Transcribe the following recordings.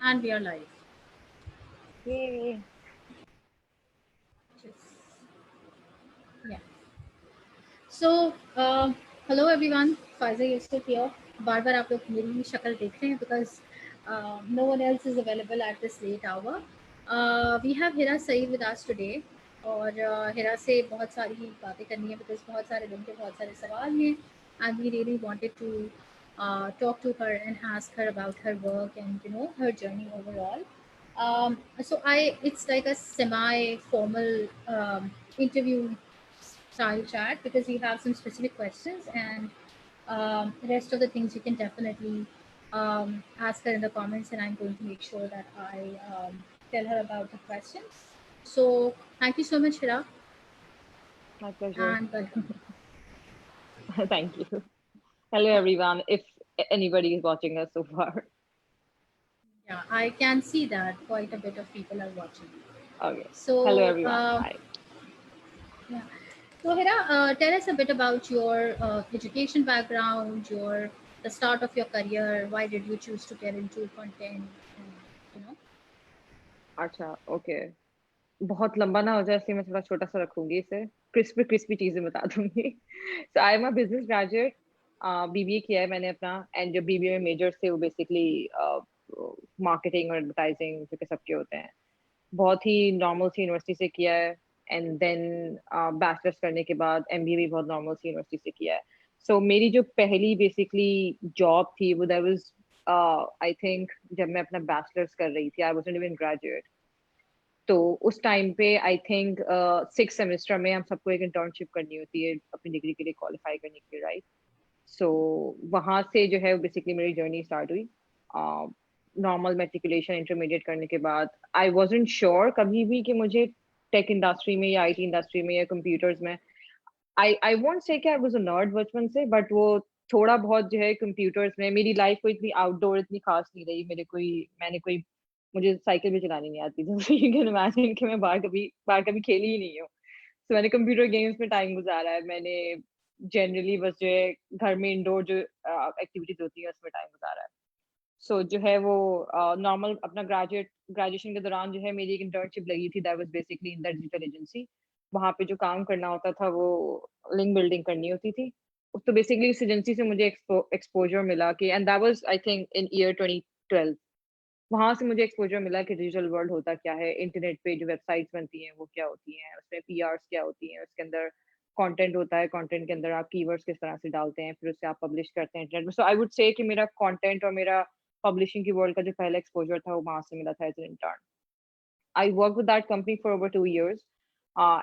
And we are live. Yay. Yeah. So, hello everyone. Faiza Yusuf here. बार बार आप लोग मेरी शक्ल देख रहे हैं because no one else is available at this late hour. We have Hira Saeed with us today. और हिरा से बहुत सारी बातें करनी है because बहुत सारे लोगों के बहुत सारे सवाल हैं and we really wanted to talk to her and ask her about her work and her journey overall. So it's like a semi-formal interview style chat because we have some specific questions and the rest of the things you can definitely ask her in the comments, and I'm going to make sure that I tell her about the questions. So thank you so much, Hira, My pleasure. and welcome. Thank you. Hello, everyone. If anybody is watching us so far. Yeah, I can see that quite a bit of people are watching. Okay. Hello, So everyone. Hi. yeah. So Hira, tell us a bit about your education background, your the start of your career. Why did you choose to get into content? And, you know. अच्छा, okay. बहुत लंबा ना हो जाए इसलिए मैं थोड़ा छोटा सा रखूंगी इसे। क्रिस्पी क्रिस्पी चीजें बता दूंगी। So I am a business graduate. BBA किया है मैंने अपना, एंड जो बीबीए में मेजर थे वो बेसिकली मार्केटिंग और एडवर्टाइजिंग जो कि सबके होते हैं। बहुत ही नॉर्मल सी यूनिवर्सिटी से किया है। एंड देन बैचलर्स करने के बाद एमबीए भी बहुत नॉर्मल सी यूनिवर्सिटी से किया है। सो मेरी जो पहली बेसिकली जॉब थी वो दैट वाज आई थिंक जब मैं अपना बैचलर्स कर रही थी। I wasn't even graduate. तो उस टाइम पे आई थिंक 6 सेमेस्टर में हम सबको एक इंटर्नशिप करनी होती है अपनी डिग्री के लिए क्वालिफाई करने के लिए, राइट? सो वहां से जो है बेसिकली मेरी जर्नी स्टार्ट हुई। नॉर्मल मेट्रिकुलेशन इंटरमीडिएट करने के बाद आई वाजंट श्योर कभी भी कि मुझे टेक इंडस्ट्री में या आईटी इंडस्ट्री में या कंप्यूटर्स में। आई वोंट से कि आई वाज अ नर्ड बचपन से, बट वो थोड़ा बहुत जो है कंप्यूटर्स में मेरी लाइफ कोई इतनी आउटडोर इतनी खास नहीं रही। मैंने कोई मुझे साइकिल भी चलानी नहीं आती जैसे यू कैन इमेजिन कि मैं बाहर कभी खेली ही नहीं हूँ। तो मैंने कंप्यूटर गेम्स में टाइम गुजारा है। मैंने जनरली बस जो है घर में इंडोर जो एक्टिविटीज होती है उसमें टाइम गुजारा है। सो जो है वो नॉर्मल अपना ग्रेजुएशन के दौरान जो है मेरी एक इंटर्नशिप लगी थी that was basically in the digital agency. वहां पे जो काम करना होता था वो लिंक बिल्डिंग करनी होती थी। तो बेसिकली उस एजेंसी से मुझे एक्सपोजर मिला कि, and that was I think in year 2012। वहां से मुझे एक्सपोजर मिला कि डिजिटल वर्ल्ड होता क्या है, इंटरनेट पे जो वेबसाइट्स बनती हैं वो क्या होती हैं, उसमें पीआरस क्या होती हैं, उसके अंदर कंटेंट होता है, कंटेंट के अंदर आप कीवर्ड्स किस तरह से डालते हैं, फिर उससे आप पब्लिश करते हैं इंटरनेट में। सो आई वुड से कि मेरा कंटेंट और मेरा पब्लिशिंग की वर्ल्ड का जो पहला एक्सपोजर था वो वहां से मिला था as an intern. I work with that company for over 2 years।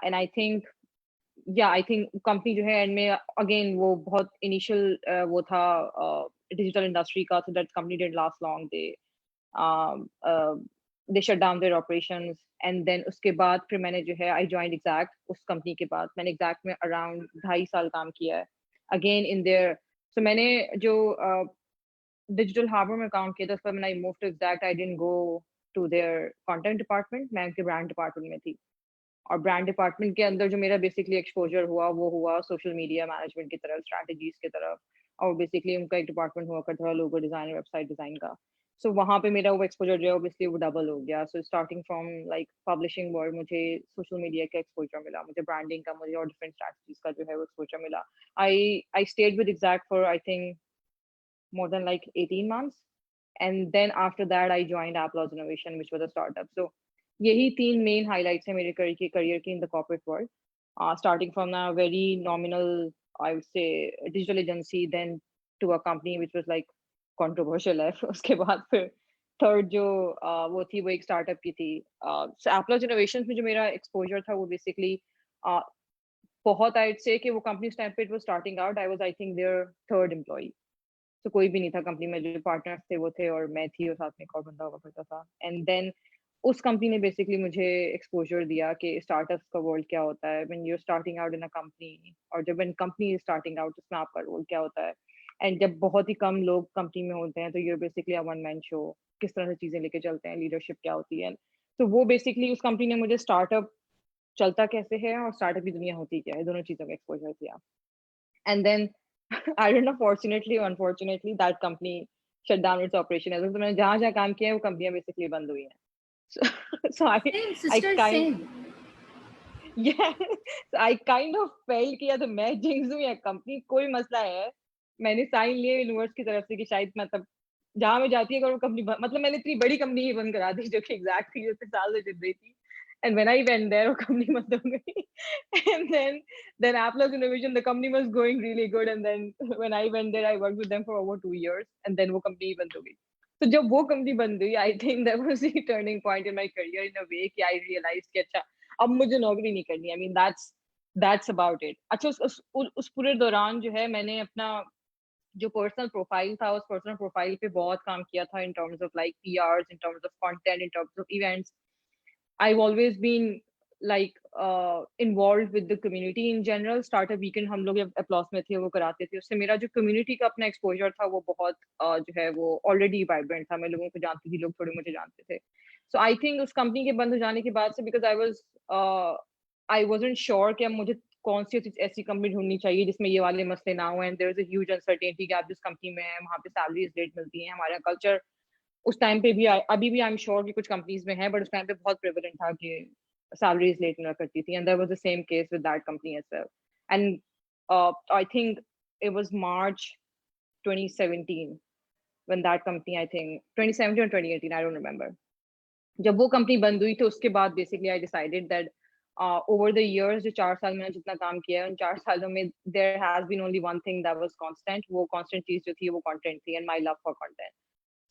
And I think company जो है एंड में अगेन वो बहुत इनिशियल वो था डिजिटल इंडस्ट्री का। so that company didn't last long। um, uh, they shut down their operations। and then उसके बाद फिर मैंने जो है I joined Exact। उस कंपनी के बाद मैंने Exact में अराउंड 2.5 साल काम किया है अगेन इन देयर। सो मैंने जो डिजिटल हार्बर में काम किया था उस पर मैंने move to Exact। I didn't go to their content department, मैं उनके ब्रांड डिपार्टमेंट में थी। और ब्रांड डिपार्टमेंट के अंदर जो मेरा बेसिकली एक्सपोजर हुआ वो हुआ सोशल मीडिया मैनेजमेंट की तरफ, स्ट्रैटेजीज की तरफ। और बेसिकली उनका एक डिपार्टमेंट हुआ करता था लोगो डिजाइन, वेबसाइट डिजाइन का। सो वहां पे मेरा वो एक्सपोजर जो है ऑब्वियसली वो डबल हो गया। So starting from like publishing world मुझे सोशल मीडिया का एक्सपोजर मिला, मुझे ब्रांडिंग का, मुझे और डिफरेंट स्ट्रैटेजीज का जो है वो एक्सपोजर मिला। I stayed with Exact for I think more than like 18 months। And then after that I joined Applause Innovation, which was a startup। So यही 3 main highlights हैं मेरे career की in the corporate world। Starting from a very nominal, I would say, digital agency, then to a company which was like controversial है। उसके बाद फिर third जो वो थी वो एक स्टार्टअप की थी। So Applause Innovations में जो मेरा exposure था वो basically बहुत I'd say कि वो company उस time पे it was starting out। I was I think their third employee। तो कोई भी नहीं था कंपनी में, जो पार्टनर्स थे वो थे और मैं थी और साथ में एक और बंदा हुआ करता था। एंड देन उस कंपनी ने बेसिकली मुझे एक्सपोजर दिया कि स्टार्टअप्स का वर्ल्ड क्या होता है when you are starting out in a company, और जब when company is starting out उसमें आपका रोल क्या होता है। एंड जब बहुत ही कम लोग कंपनी में होते हैं तो you are basically a one man show. किस तरह से चीजें लेके चलते हैं, लीडरशिप क्या होती है। तो वो बेसिकली उस कंपनी ने मुझे स्टार्टअप चलता कैसे है और स्टार्टअप की दुनिया होती क्या है, दोनों चीजों का एक्सपोजर दिया। And then I don't know, fortunately or unfortunately, that company shut down its operation as well. तो मैंने जहाँ जहाँ काम किया है वो कंपनियां बेसिकली बंद हुई हैं. So, so Same, I sister, kind same. yeah, so I kind of felt कि या तो मैं जिंक्स हूँ या कंपनी, कोई मसला है. मैंने साइन लिए यूनिवर्स की तरफ से कि शायद मतलब जहाँ मैं जाती है अगर वो कंपनी मतलब मैंने इतनी बड़ी कंपनी ही बंद करा दी जो कि एग्जैक्टली उतने साल से चल रही थी. And when I went there, वो कंपनी बंद हो गई. And then Atlas Innovation, the company was going really good. And then when I went there, I worked with them for over 2 years. And then वो company ही बंद हो गई. तो जब वो कंपनी बंद हुई, I think that was the turning point in my career in a way कि I realized कि अच्छा अब मुझे नौकरी नहीं करनी. I mean that's about it. अच्छा उस पूरे दौरान जो है मैंने अपना जो पर्सनल प्रोफाइल था उस पर्सनल प्रोफाइल पे बहुत काम किया था in terms of like PRs, in terms of content, in terms of events. I've always been like involved with the community in general. Startup weekend हम लोग अपलॉस में थे वो कराते थे. उससे मेरा जो कम्युनिटी का अपना एक्सपोजर था वो बहुत जो है वो ऑलरेडी वाइब्रेंट था. मैं लोगों को जानती थी, लोग थोड़े मुझे जानते थे. सो आई थिंक उस कंपनी के बंद हो जाने के बाद से बिकॉज आई वाजंट श्योर कि अब मुझे कौन सी ऐसी कंपनी ढूंढनी चाहिए जिसमें ये वाले मसले ना हो. And there is a huge uncertainty कि आप जिस कंपनी में हैं वहाँ पे सैलरीज लेट मिलती हैं. हमारा कल्चर उस टाइम पे भी अभी भी आई एम श्योर कि कुछ कंपनीज में है बट उस टाइम पे बहुत प्रेवलेंट था कि सैलरीज लेट मिला करती थी. And there was the same case with that company as well. And I think it was March 2017 when that company, I think 2017 or 2018, I don't remember. जब वो कंपनी बंद हुई तो उसके बाद basically I decided that over the years जो 4 साल मैंने जितना काम किया है उन 4 सालों में there has been only one thing that was constant. वो कांस्टेंट चीज जो थी वो कंटेंट थी and my love for content.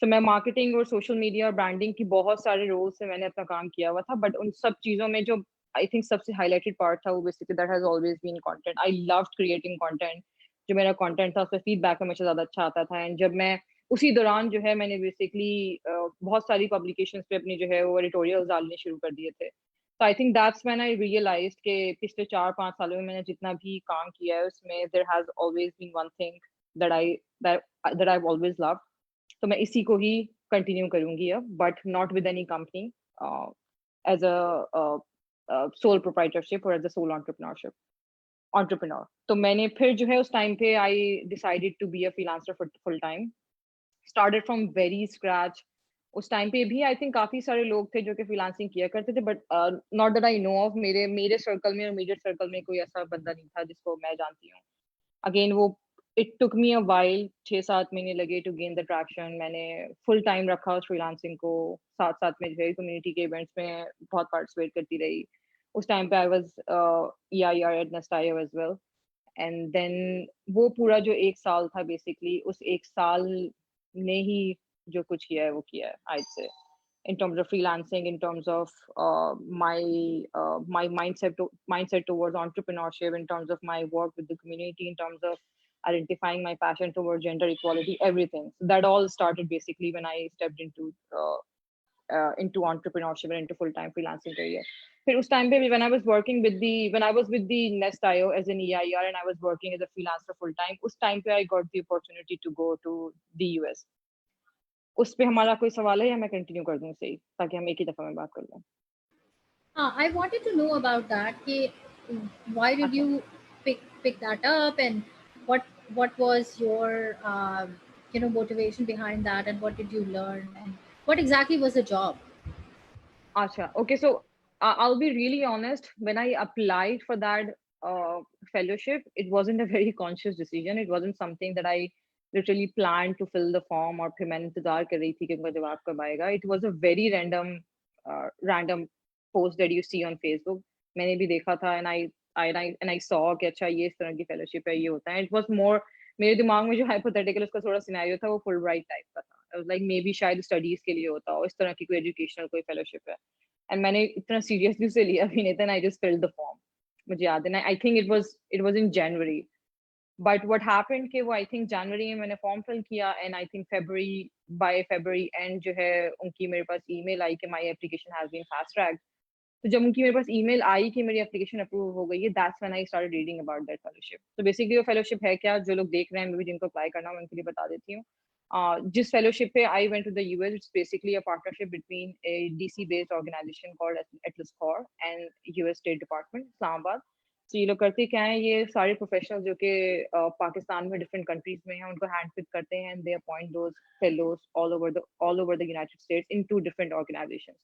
तो मैं मार्केटिंग और सोशल मीडिया और ब्रांडिंग की बहुत सारे रोल से मैंने अपना काम किया हुआ था बट उन सब चीजों में जो आई थिंक सबसे हाईलाइटेड पार्ट था वो basically that has always been content. I loved creating content. जो मेरा कंटेंट था उसमें फीडबैक हमेशा ज्यादा अच्छा आता था. एंड जब मैं उसी दौरान जो है मैंने बेसिकली बहुत सारी पब्लिकेशंस पे अपनी जो है वो एडिटोरियल्स डालने शुरू कर दिए थे. तो I think that's when I realized कि पिछले 4-5 सालों में मैंने जितना भी काम किया है उसमें there has always been one thing that I that I always love. तो मैं इसी को ही कंटिन्यू करूंगी अब but not with any company as a sole proprietorship और एज अ सोल entrepreneur. तो मैंने फिर जो है उस टाइम पे I decided to be a freelancer full time. Started from very scratch. उस टाइम पे भी आई थिंक काफी सारे लोग थे जो कि फ्रीलांसिंग किया करते थे but not that I know of. मेरे मेरे सर्कल में और इमीडिएट सर्कल में कोई ऐसा बंदा नहीं था जिसको मैं जानती हूँ. अगेन वो it took me a while. 6-7 महीने लगे टू गेन द ट्रैक्शन. मैंने फुल टाइम रखा उस फ्रीलांसिंग को. साथ साथ में जो है कम्युनिटी के इवेंट्स में बहुत पार्टिसिपेट करती रही. उस टाइम पे आई वाज EIR एट नेस्टायो एज वेल. एंड देन वो पूरा जो 1 साल था बेसिकली उस 1 साल ने ही जो कुछ किया है वो किया है आई से in terms of freelancing, in terms of my mindset towards entrepreneurship, in terms of my work with the community, in terms of identifying my passion towards gender equality, everything. So that all started basically when I stepped into entrepreneurship and into full-time freelancing career. फिर उस time पे भी when I was with the Nest.io as an EIR and I was working as a freelancer full time, उस time पे I got the opportunity to go to the US. उस पे हमारा कोई सवाल है या मैं कंटिन्यू कर दूं सही ताकि हम एक ही दफा में बात कर लें. I wanted to know about that. Why did अच्छा. you pick that up, and what was your motivation behind that, and what did you learn, and what exactly was the job? Acha. Okay, so I'll be really honest. When I applied for that fellowship, it wasn't a very conscious decision. It wasn't something that I literally planned to fill the form और फिर मैंने इंतजार कर रही थी कि उनका जवाब कब आएगा. It was a very random post that you see on Facebook. मैंने भी देखा था and I saw कि अच्छा ये इस तरह की fellowship है ये होता है. It was more मेरे दिमाग में जो hypothetical उसका थोड़ा सिनेरियो था वो Fulbright टाइप का था. I was like maybe शायद स्टडीज के लिए होता हो इस तरह की कोई एजुकेशनल कोई फेलोशिप है. एंड मैंने इतना सीरियसली से लिया भी नहीं था. I just filled the form. मुझे याद है. I think it was in January. But what happened कि वो आई थिंक जनवरी में मैंने फॉर्म फिल किया and I think by February and जो है उनकी मेरे पास ईमेल आई कि my application has been fast tracked. तो जब उनकी मेरे पास ईमेल आई कि मेरी एप्लीकेशन अप्रूव हो गई है that's when I started reading about that fellowship. तो बेसिकली वो फेलोशिप है क्या जो लोग देख रहे हैं मैं भी जिनको अप्लाई करना है उनके लिए बता देती हूँ. जिस फेलोशिप पे I went to the US it's basically a partnership between a DC based organization called Atlas Corps and US State Department Islamabad. तो ये लोग करते क्या है, ये सारे प्रोफेशनल जो कि पाकिस्तान में डिफरेंट कंट्रीज में हैं, उनको हैंड पिक करते हैं and they appoint those fellows all over the United States into different organizations.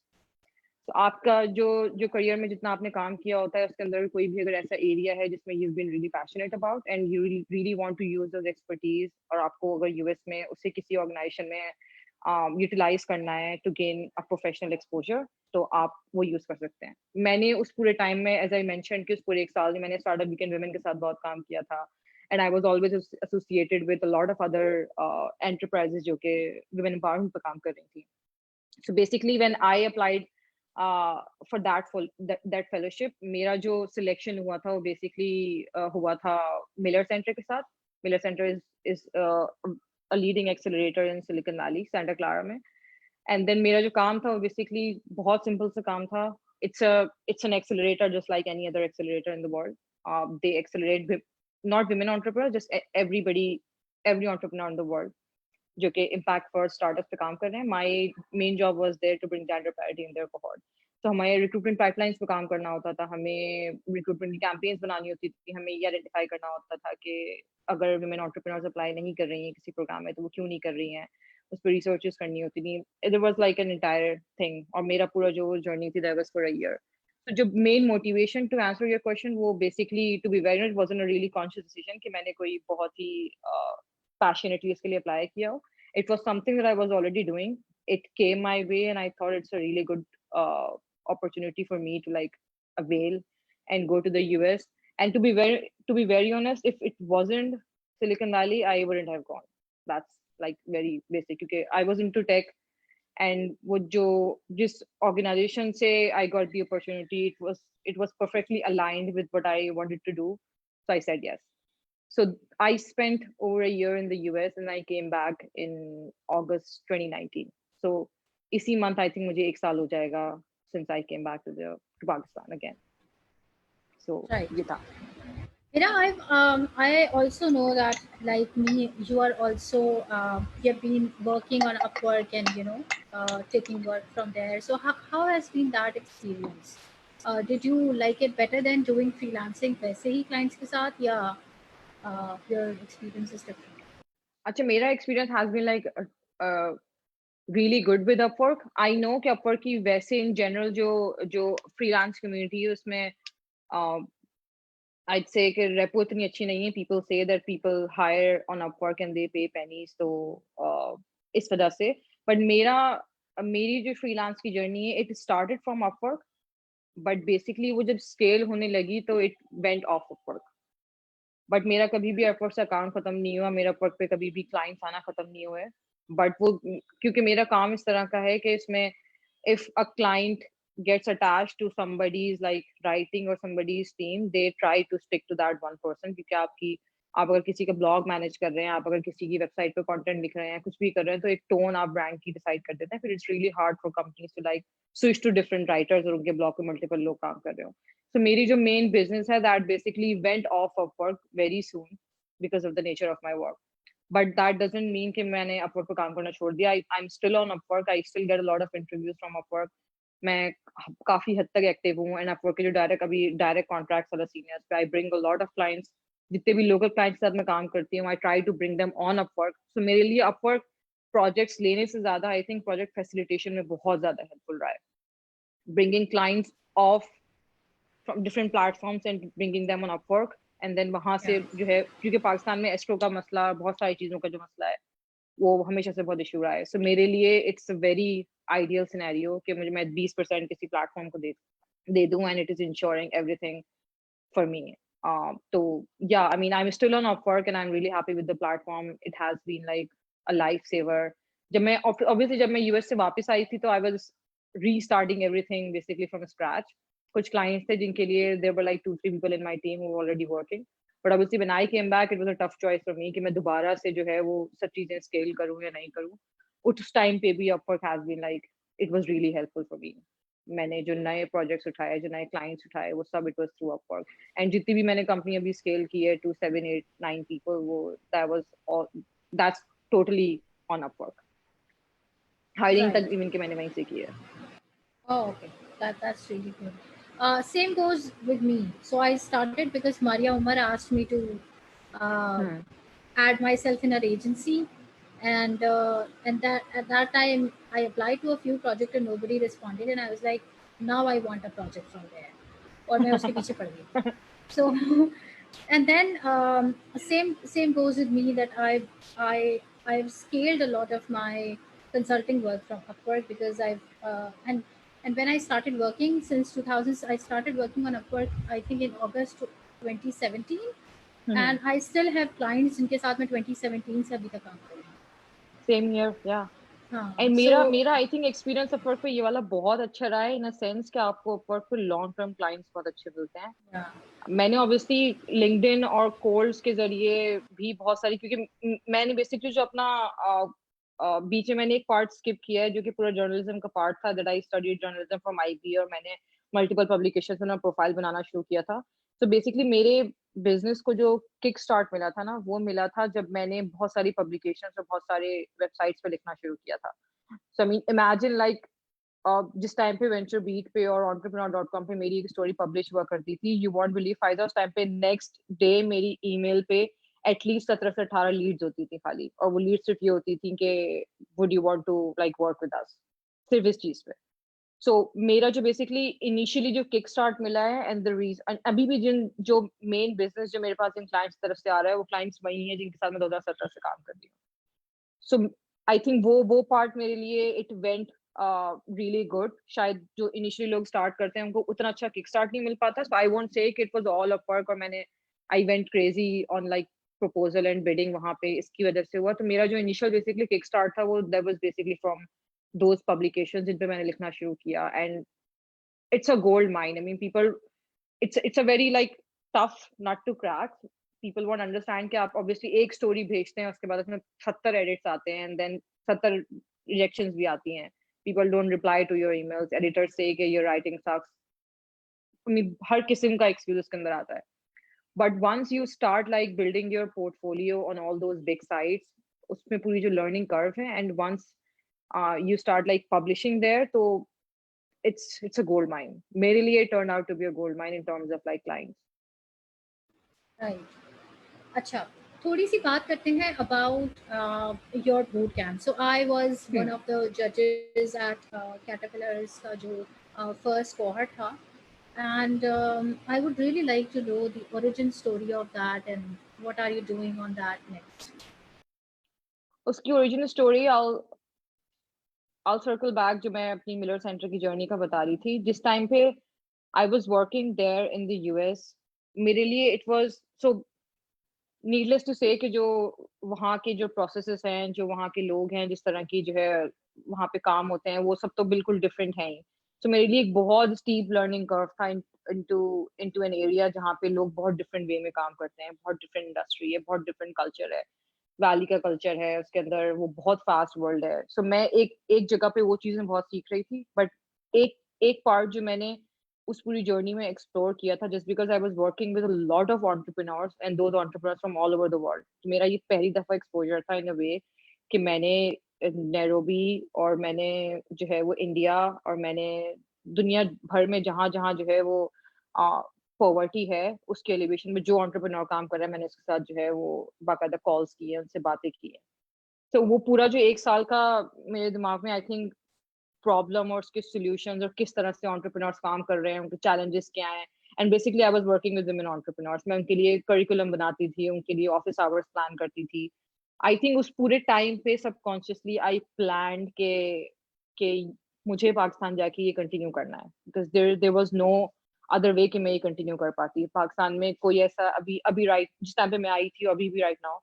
तो आपका जो जो करियर में जितना आपने काम किया होता है उसके अंदर कोई भी अगर ऐसा एरिया है जिसमें you been really passionate about and you really want to use those expertise, और आपको अगर यूएस में उसे किसी ऑर्गेनाइजेशन में यूटिलाइज करना है to gain a professional exposure, तो आप वो यूज कर सकते हैं। मैंने उस पूरे टाइम में, एज आई मेंशन, कि उस पूरे एक साल में मैंने स्टार्टअप वीकेंड वुमेन के साथ बहुत काम किया था, and I was always associated with a lot of other enterprises जो कि वुमेन एम्पावरमेंट पे काम कर रही थी। So basically when I applied for that fellowship, मेरा जो सिलेक्शन हुआ था वो बेसिकली हुआ था मिलर सेंटर के साथ। Miller centre is a leading accelerator in silicon valley, Santa Clara में। एंड देन मेरा जो काम था वो बेसिकली बहुत सिंपल सा काम था। It's an accelerator just like any other accelerator in the world. They accelerate not women entrepreneur, just everybody, every entrepreneur in the world जो कि इम्पैक्ट फॉर स्टार्टअप पे काम कर रहे हैं। My main job was there to bring gender parity in their cohort. तो हमें recruitment pipelines पे काम करना होता था, हमें रिक्रूटमेंट की कैंपेन्स बनानी होती थी, हमें ये आइडेंटिफाई करना होता था कि अगर वुमेन एंटरप्रेन्योर्स अप्लाई नहीं कर रही हैं किसी प्रोग्राम में तो वो क्यों नहीं कर रही हैं, उस पर रिसर्चेस करनी होती थी। It was like an entire thing, और मेरा पूरा जो जर्नी थी that was for a year. तो जो main motivation to answer your question, वो basically to be very, it wasn't a really conscious decision कि मैंने कोई बहुत ही पैशनेटली इसके लिए अप्लाई किया हो। It was something that I was already doing. It came my way, and I thought it's a really good opportunity for me to like avail and go to the US. And to be very honest, if it wasn't Silicon Valley, I wouldn't have gone. That's like very basic. Okay, I was into tech, and would jo just organization say I got the opportunity, it was perfectly aligned with what I wanted to do, so I said yes. So I spent over a year in the US and I came back in August 2019. So इसी month I think मुझे एक साल हो जाएगा since I came back to Pakistan again. So Right. ये था। I also know that, like me, you are also you've been working on Upwork and taking work from there. So how has been that experience? Did you like it better than doing freelancing वैसे ही clients के साथ, या your experience is different? अच्छा, मेरा experience has been like uh, really good with Upwork. I know कि Upwork की वैसे in general जो जो freelance community है उसमें uh, I'd say कि repo इतनी अच्छी नहीं है। People say that people hire on Upwork and they pay pennies, तो इस वजह से। But मेरी जो freelance की journey है, it started from Upwork, but basically वो जब scale होने लगी तो it went off Upwork. But मेरा कभी भी अपवर्क से अकाउंट खत्म नहीं हुआ, मेरा अपवर्क पे कभी भी क्लाइंट्स आना खत्म नहीं हुए। बट वो क्योंकि मेरा काम इस तरह का है कि इसमें if a client gets attached to somebody's like writing or somebody's team, they try to stick to that one person, क्योंकि आप अगर किसी का ब्लॉग मैनेज कर रहे हैं, आप अगर किसी की वेबसाइट पे कंटेंट लिख रहे हैं, कुछ भी कर रहे हैं, तो एक टोन आप ब्रांड की डिसाइड कर देते हैं। फिर it's really hard for companies to like switch to different writers और उनके ब्लॉग पे मल्टीपल लोग काम कर रहे हो। So मेरी जो main business है that basically went off of work very soon because of the nature of my work. But that doesn't mean कि मैंने Upwork पे काम करना छोड़ दिया। I'm still on Upwork. I still get a lot of interviews from Upwork. मैं काफी हद तक एक्टिव हूँ, एंड Upwork के जो डायरेक्ट कॉन्ट्रैक्ट्स वाला सीनियर्स पे I bring a lot of clients. जितने भी लोकल क्लाइंट्स के साथ मैं काम करती हूँ, I try to bring them on Upwork. So मेरे लिए Upwork प्रोजेक्ट्स लेने से ज्यादा आई थिंक प्रोजेक्ट फैसिलिटेशन में बहुत ज्यादा हेल्पफुल रहा है। Bringing clients off from different platforms and bringing them on Upwork, and then वहां से Yeah. जो है, क्योंकि पाकिस्तान में एस्ट्रो का मसला, बहुत सारी चीजों का जो मसला है वो हमेशा से बहुत इशू रहा है। सो मेरे लिए it's a very ideal scenario कि मुझे मैं 20% किसी प्लेटफॉर्म को दे दूं, and it is ensuring everything for me. तो या आई mean I am still on Upwork and I'm really happy with the platform. It has been like a lifesaver. जब मैं obviously जब मैं यूएस से वापस आई थी तो I was restarting everything basically from scratch. कुछ क्लाइंट्स थे जिनके लिए there were like 2-3 people in my team who were already working, but obviously when I came back it was a tough choice for me कि मैं दोबारा से जो है वो सब चीजें स्केल करूं या नहीं करूं। उस टाइम पे भी Upwork has been like, it was really helpful for me. मैंने जो नए प्रोजेक्ट्स उठाए, जो नए क्लाइंट्स उठाए, वो सब it was through Upwork। And जितनी भी मैंने कंपनी अभी स्केल की है टू 7-8-9 people, वो that's totally on Upwork। Hiring Right. तक इवन के मैंने वहीं से की है। Oh, okay. That's really good. Same goes with me. So I started because Maria Umar asked me to uh, Hmm. add myself in her agency, and that at that time I applied to a few projects and nobody responded, and I was like, now I want a project from there, और मैं उसके पीछे पड़ गई थी. So and then same goes with me that I've scaled a lot of my consulting work from Upwork because and when I started working since 2000, I started working on Upwork I think in August 2017, Hmm. and I still have clients जिनके साथ मैं 2017 से अभी तक काम कर रही हूँ. Same here, yeah. हाँ, एंड मेरा so मेरा आई थिंक एक्सपीरियंस अपवर्क पे ये वाला बहुत अच्छा रहा है, इन अ सेंस कि आपको अपवर्क पे लॉन्ग टर्म क्लाइंट्स बहुत अच्छे मिलते हैं। yeah, मैंने ऑब्वियसली लिंक्डइन और कोल्स के जरिए भी बहुत सारी, क्योंकि मैंने बेसिकली जो अपना बीच में मैंने एक पार्ट स्किप किया है जो कि पूरा जर्नलिज्म का पार्ट था, that I studied journalism from IB, और मैंने मल्टीपल पब्लिकेशंस में प्रोफाइल बनाना शुरू किया था। तो बेसिकली मेरे बिजनेस को जो किक स्टार्ट मिला था ना, वो मिला था जब मैंने बहुत सारी पब्लिकेशंस और बहुत सारे वेबसाइट्स पे लिखना शुरू किया था। So I mean imagine like जिस टाइम पे वेंचर बीट पे और entrepreneur.com पे मेरी एक स्टोरी पब्लिश हुआ करती थी, यू वॉन्ट बिलीव फायदा, उस टाइम पे नेक्स्ट डे मेरी ईमेल पे एटलीस्ट 17 से 18 लीड्स होती थी खाली, और वो लीड सिर्फ ये होती थी कि would you want to like work with us, सिर्फ इस चीज पे। सो मेरा जो बेसिकली इनिशियली जो किक स्टार्ट मिला है, एंड द रीजन अभी भी जिन जो मेन बिजनेस जो मेरे पास इन क्लाइंट्स तरफ से आ रहा है, वो क्लाइंट्स वही हैं जिनके साथ मैं 2017 से काम कर रही हूँ। सो आई थिंक वो पार्ट मेरे लिए इट वेंट रियली गुड। शायद जो इनिशियली लोग स्टार्ट करते हैं उनको उतना अच्छा किक स्टार्ट नहीं मिल पाता, सो आई वोंट से कि it was all up work और मैंने I went crazy on like proposal and bidding वहां पे, इसकी वजह से हुआ। तो मेरा जो इनिशियल बेसिकली किक स्टार्ट था वो that was basically from those publications जिन पे मैंने लिखना शुरू किया, and it's a gold mine. I mean, people, it's a very like tough nut to crack. People won't understand कि आप obviously एक story भेजते हैं, उसके बाद उसमें 70 edits आते हैं, and then 70 rejections भी आती हैं. People don't reply to your emails. Editors say कि your writing sucks. I mean, हर किस्म का excuse उसके अंदर आता है. But once you start like building your portfolio on all those big sites, उसमें पूरी जो learning curve है, and once you start like publishing there, तो it's a gold mine. मेरे लिए it turned out to be a gold mine in terms of like clients. right. अच्छा, थोड़ी सी बात करते हैं about your boot camp. So I was one Hmm. Of the जजेस eight caterpillars का जो फर्स्ट कोहर्ट था, and I would really like to know the origin story of that and what are you doing on that next. उसकी original story I'll circle back जो मैं अपनी Miller centre की journey का बता रही थी, जिस टाइम पे I was working there in the US. मेरे लिए it was so needless to say कि जो वहाँ के जो प्रोसेसेस हैं, जो वहाँ के लोग हैं, जिस तरह की जो है वहाँ पे काम होते हैं, वो सब तो बिल्कुल डिफरेंट है ही। तो मेरे लिए एक बहुत स्टीप लर्निंग कर्व था इनटू इनटू एन एरिया जहाँ पे लोग बहुत डिफरेंट वे में काम करते हैं, बहुत डिफरेंट इंडस्ट्री है, बहुत डिफरेंट कल्चर है, वैली का कल्चर है उसके अंदर, वो बहुत फास्ट वर्ल्ड है। सो मैं एक एक जगह पे वो चीजें बहुत सीख रही थी, बट एक एक पार्ट जो मैंने उस पूरी जर्नी में एक्सप्लोर किया था, just because I was working with a lot of entrepreneurs and those entrepreneurs from all over the world. तो मेरा ये पहली दफा एक्सपोजर था इन अ वे कि मैंने नैरोबी, और मैंने जो है वो इंडिया, और मैंने दुनिया भर में जहां जहां जो है वो पॉवर्टी है उसके एलिवेशन में जो एंटरप्रेन्योर काम कर रहा है, मैंने उसके साथ जो है वो बाकायदा कॉल्स की है, उनसे बातें की है। तो वो पूरा जो एक साल का मेरे दिमाग में आई थिंक प्रॉब्लम और उसके सॉल्यूशंस और किस तरह से एंटरप्रेन्योर्स काम कर रहे हैं, उनके चैलेंजेस क्या हैं, and basically I was working with women entrepreneurs. मैं उनके लिए करिकुलम बनाती थी, उनके लिए ऑफिस आवर्स प्लान करती थी। आई थिंक उस पूरे टाइम पे सबकॉन्शियसली आई प्लान के मुझे पाकिस्तान जाके ये कंटिन्यू करना है, because there was no other way कि मैं ये कंटिन्यू कर पाती। पाकिस्तान में कोई ऐसा अभी अभी राइट जिस टाइम पे मैं आई थी, अभी भी राइट नाउ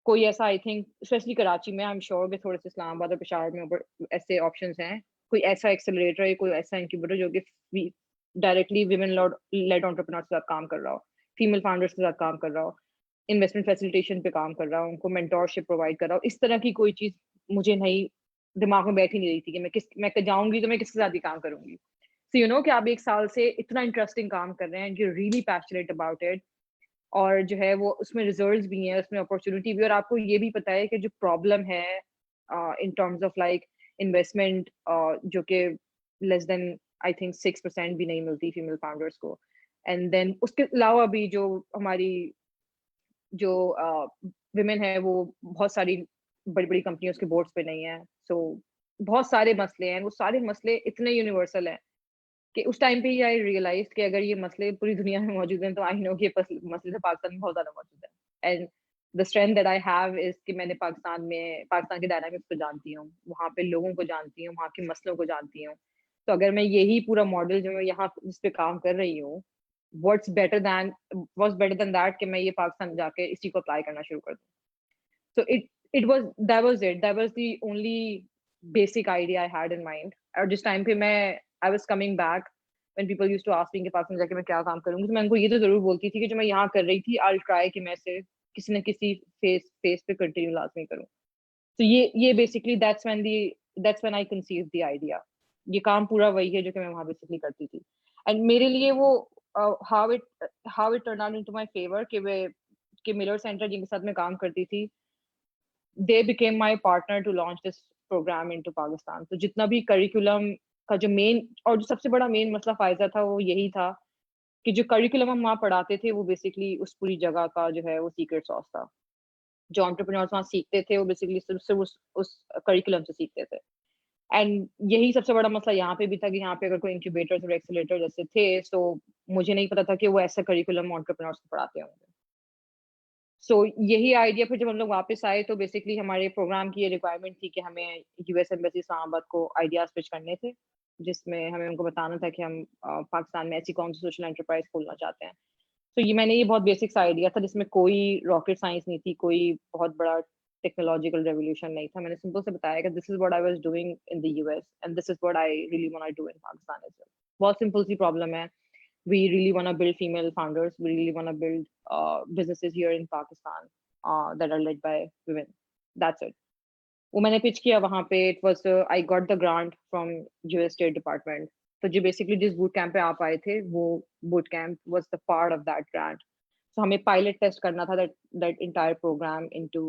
कोई ऐसा आई थिंक स्पेशली कराची में, आई एम श्योर कि थोड़े से इस्लामाबाद और पेशावर में ऊपर ऐसे ऑप्शंस हैं, कोई ऐसा एक्सेलरेटर या कोई ऐसा इंक्यूबेटर जो कि डायरेक्टली विमेन लेड एंटरप्रेन्योर्स के साथ काम कर रहा हो, फीमेल फाउंडर्स के साथ काम कर रहा हो, इन्वेस्टमेंट फैसिलिटेशन पे काम कर रहा हो, उनको मेंटोरशिप प्रोवाइड कर रहा हो। इस तरह की कोई चीज मुझे नहीं, दिमाग में बैठ ही नहीं रही थी कि मैं जाऊंगी तो मैं किसके साथ ही काम करूंगी। सो यू नो कि आप एक साल से इतना इंटरेस्टिंग काम कर रहे हैं, you really passionate about it, और जो है वो उसमें रिजल्ट्स भी हैं, उसमें अपॉर्चुनिटी भी, और आपको ये भी पता है कि जो प्रॉब्लम है in terms of like investment जो कि लेस देन आई थिंक 6% भी नहीं मिलती फीमेल फाउंडर्स को। एंड देन उसके अलावा भी जो हमारी जो विमेन है वो बहुत सारी बड़ी बड़ी कंपनियों के बोर्ड्स पे नहीं है। सो बहुत सारे मसले हैं, वो सारे मसले इतने यूनिवर्सल हैं कि उस टाइम पे ही आई रियलाइज कि अगर ये मसले पूरी दुनिया में मौजूद हैं तो आई नो कि ये मसले तो पाकिस्तान में बहुत ज्यादा मौजूद है। And the strength that I have is कि मैंने पाकिस्तान के डायनामिक्स को जानती हूँ, वहाँ पे लोगों को जानती हूँ, वहाँ के मसलों को जानती हूँ। तो अगर मैं यही पूरा मॉडल जो मैं यहाँ जिस पे काम कर रही हूँ, what's better than what's better than that कि मैं ये पाकिस्तान जाके इसी को अप्लाई करना शुरू कर दूँ। So it was that was it. That was the only basic idea I had in mind. और जिस टाइम पे मैं I was coming back when people used to ask me कि पाकिस्तान जाके मैं क्या काम करूंगी, तो मैं उनको ये तो जरूर बोलती थी कि जो मैं यहाँ कर रही थी I'll try कि मैं इसे किसी न किसी फेस पे कंटिन्यू लाजमी करूँ। तो ये basically that's when I conceived the idea. ये काम पूरा वही है जो कि मैं वहाँ बेसिकली करती थी। एंड मेरे लिए वो how it how it turned out into my favor कि मिलर सेंटर जिनके साथ मैं काम करती थी, they became my partner to launch this program into Pakistan. तो जितना भी करिकुलम का जो मेन और जो सबसे बड़ा मेन मसला फायदा था वो यही था कि जो करिकुलम हम वहाँ पढ़ाते थे वो बेसिकली उस पूरी जगह का जो है वो सीक्रेट सॉस था। जो एंटरप्रेन्योर्स वहाँ सीखते थे वो बेसिकली सिर्फ सिर्फ उस करिकुलम से सीखते थे। एंड यही सबसे बड़ा मसला यहाँ पे भी था कि यहाँ पे अगर कोई इंक्यूबेटर्स और एक्सीलरेटर जैसे थे तो मुझे नहीं पता था कि वो ऐसा करिकुलम एंटरप्रेन्योर्स को पढ़ाते होंगे। सो यही आइडिया फिर जब हम लोग वापस आए तो बेसिकली हमारे प्रोग्राम की ये रिक्वायरमेंट थी कि हमें यूएस एम्बेसी इस्लामाबाद को आइडियाज पिच करने थे, जिसमें हमें उनको बताना था कि हम पाकिस्तान में ऐसी कौन सी सोशल एंटरप्राइज खोलना चाहते हैं। तो मैंने ये बहुत बेसिक्स आइडिया था जिसमें कोई रॉकेट साइंस नहीं थी, कोई बहुत बड़ा टेक्नोलॉजिकल रेवोल्यूशन नहीं था। मैंने सिंपल से बताया कि this is what I was doing in the US and this is what I really want to do in Pakistan as well. बहुत सिंपल सी प्रॉब्लम है। We really want to build female founders. We really want to build businesses here in Pakistan that are led by women. That's it. वो मैंने pitch किया वहाँ पे। It was I got the grant from US State department. तो जो basically जिस boot camp पे आप आए थे वो boot camp was the part of that grant. So हमें पायलट टेस्ट करना था that that entire programme into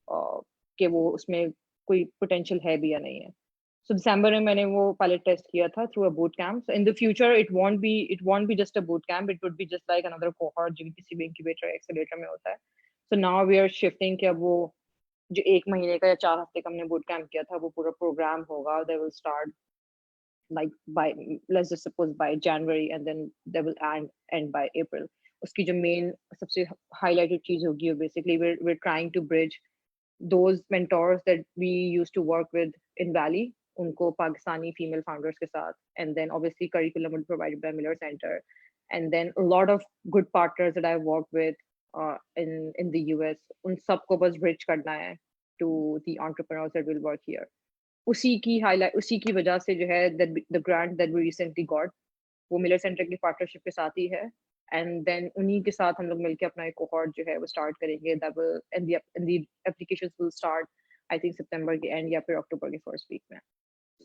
कि वो उसमें कोई पोटेंशियल है भी या नहीं है। So December में मैंने वो पायलट टेस्ट किया था through a boot camp. So in the future it won't be just a boot camp. It would be just like another cohort जो किसी भी incubator accelerator में होता है। So now we are shifting कि अब वो जो 1 महीने का या 4 हफ्ते का हमने boot camp किया था वो पूरा program होगा। They will start like by, let's just suppose by January, and then they will end by April. उसकी जो main सबसे highlighted चीज होगी वो basically we're trying to bridge those mentors that we used to work with in Valley, unko Pakistani female founders ke sath, and then obviously curriculum would be provided by Miller Center, and then a lot of good partners that I've worked with in the US. उन सबको बस bridge करना है to the entrepreneurs that will work here. उसी की वजह से जो है that the grant that we recently got वो मिलर सेंटर की पार्टनरशिप के साथ ही है। एंड देन उन्हीं के साथ हम लोग मिलकर अपना एक कोहॉर्ट जो है वो स्टार्ट करेंगे। That will end the applications will start I think सितंबर के एंड या फिर अक्टूबर के फर्स्ट वीक में।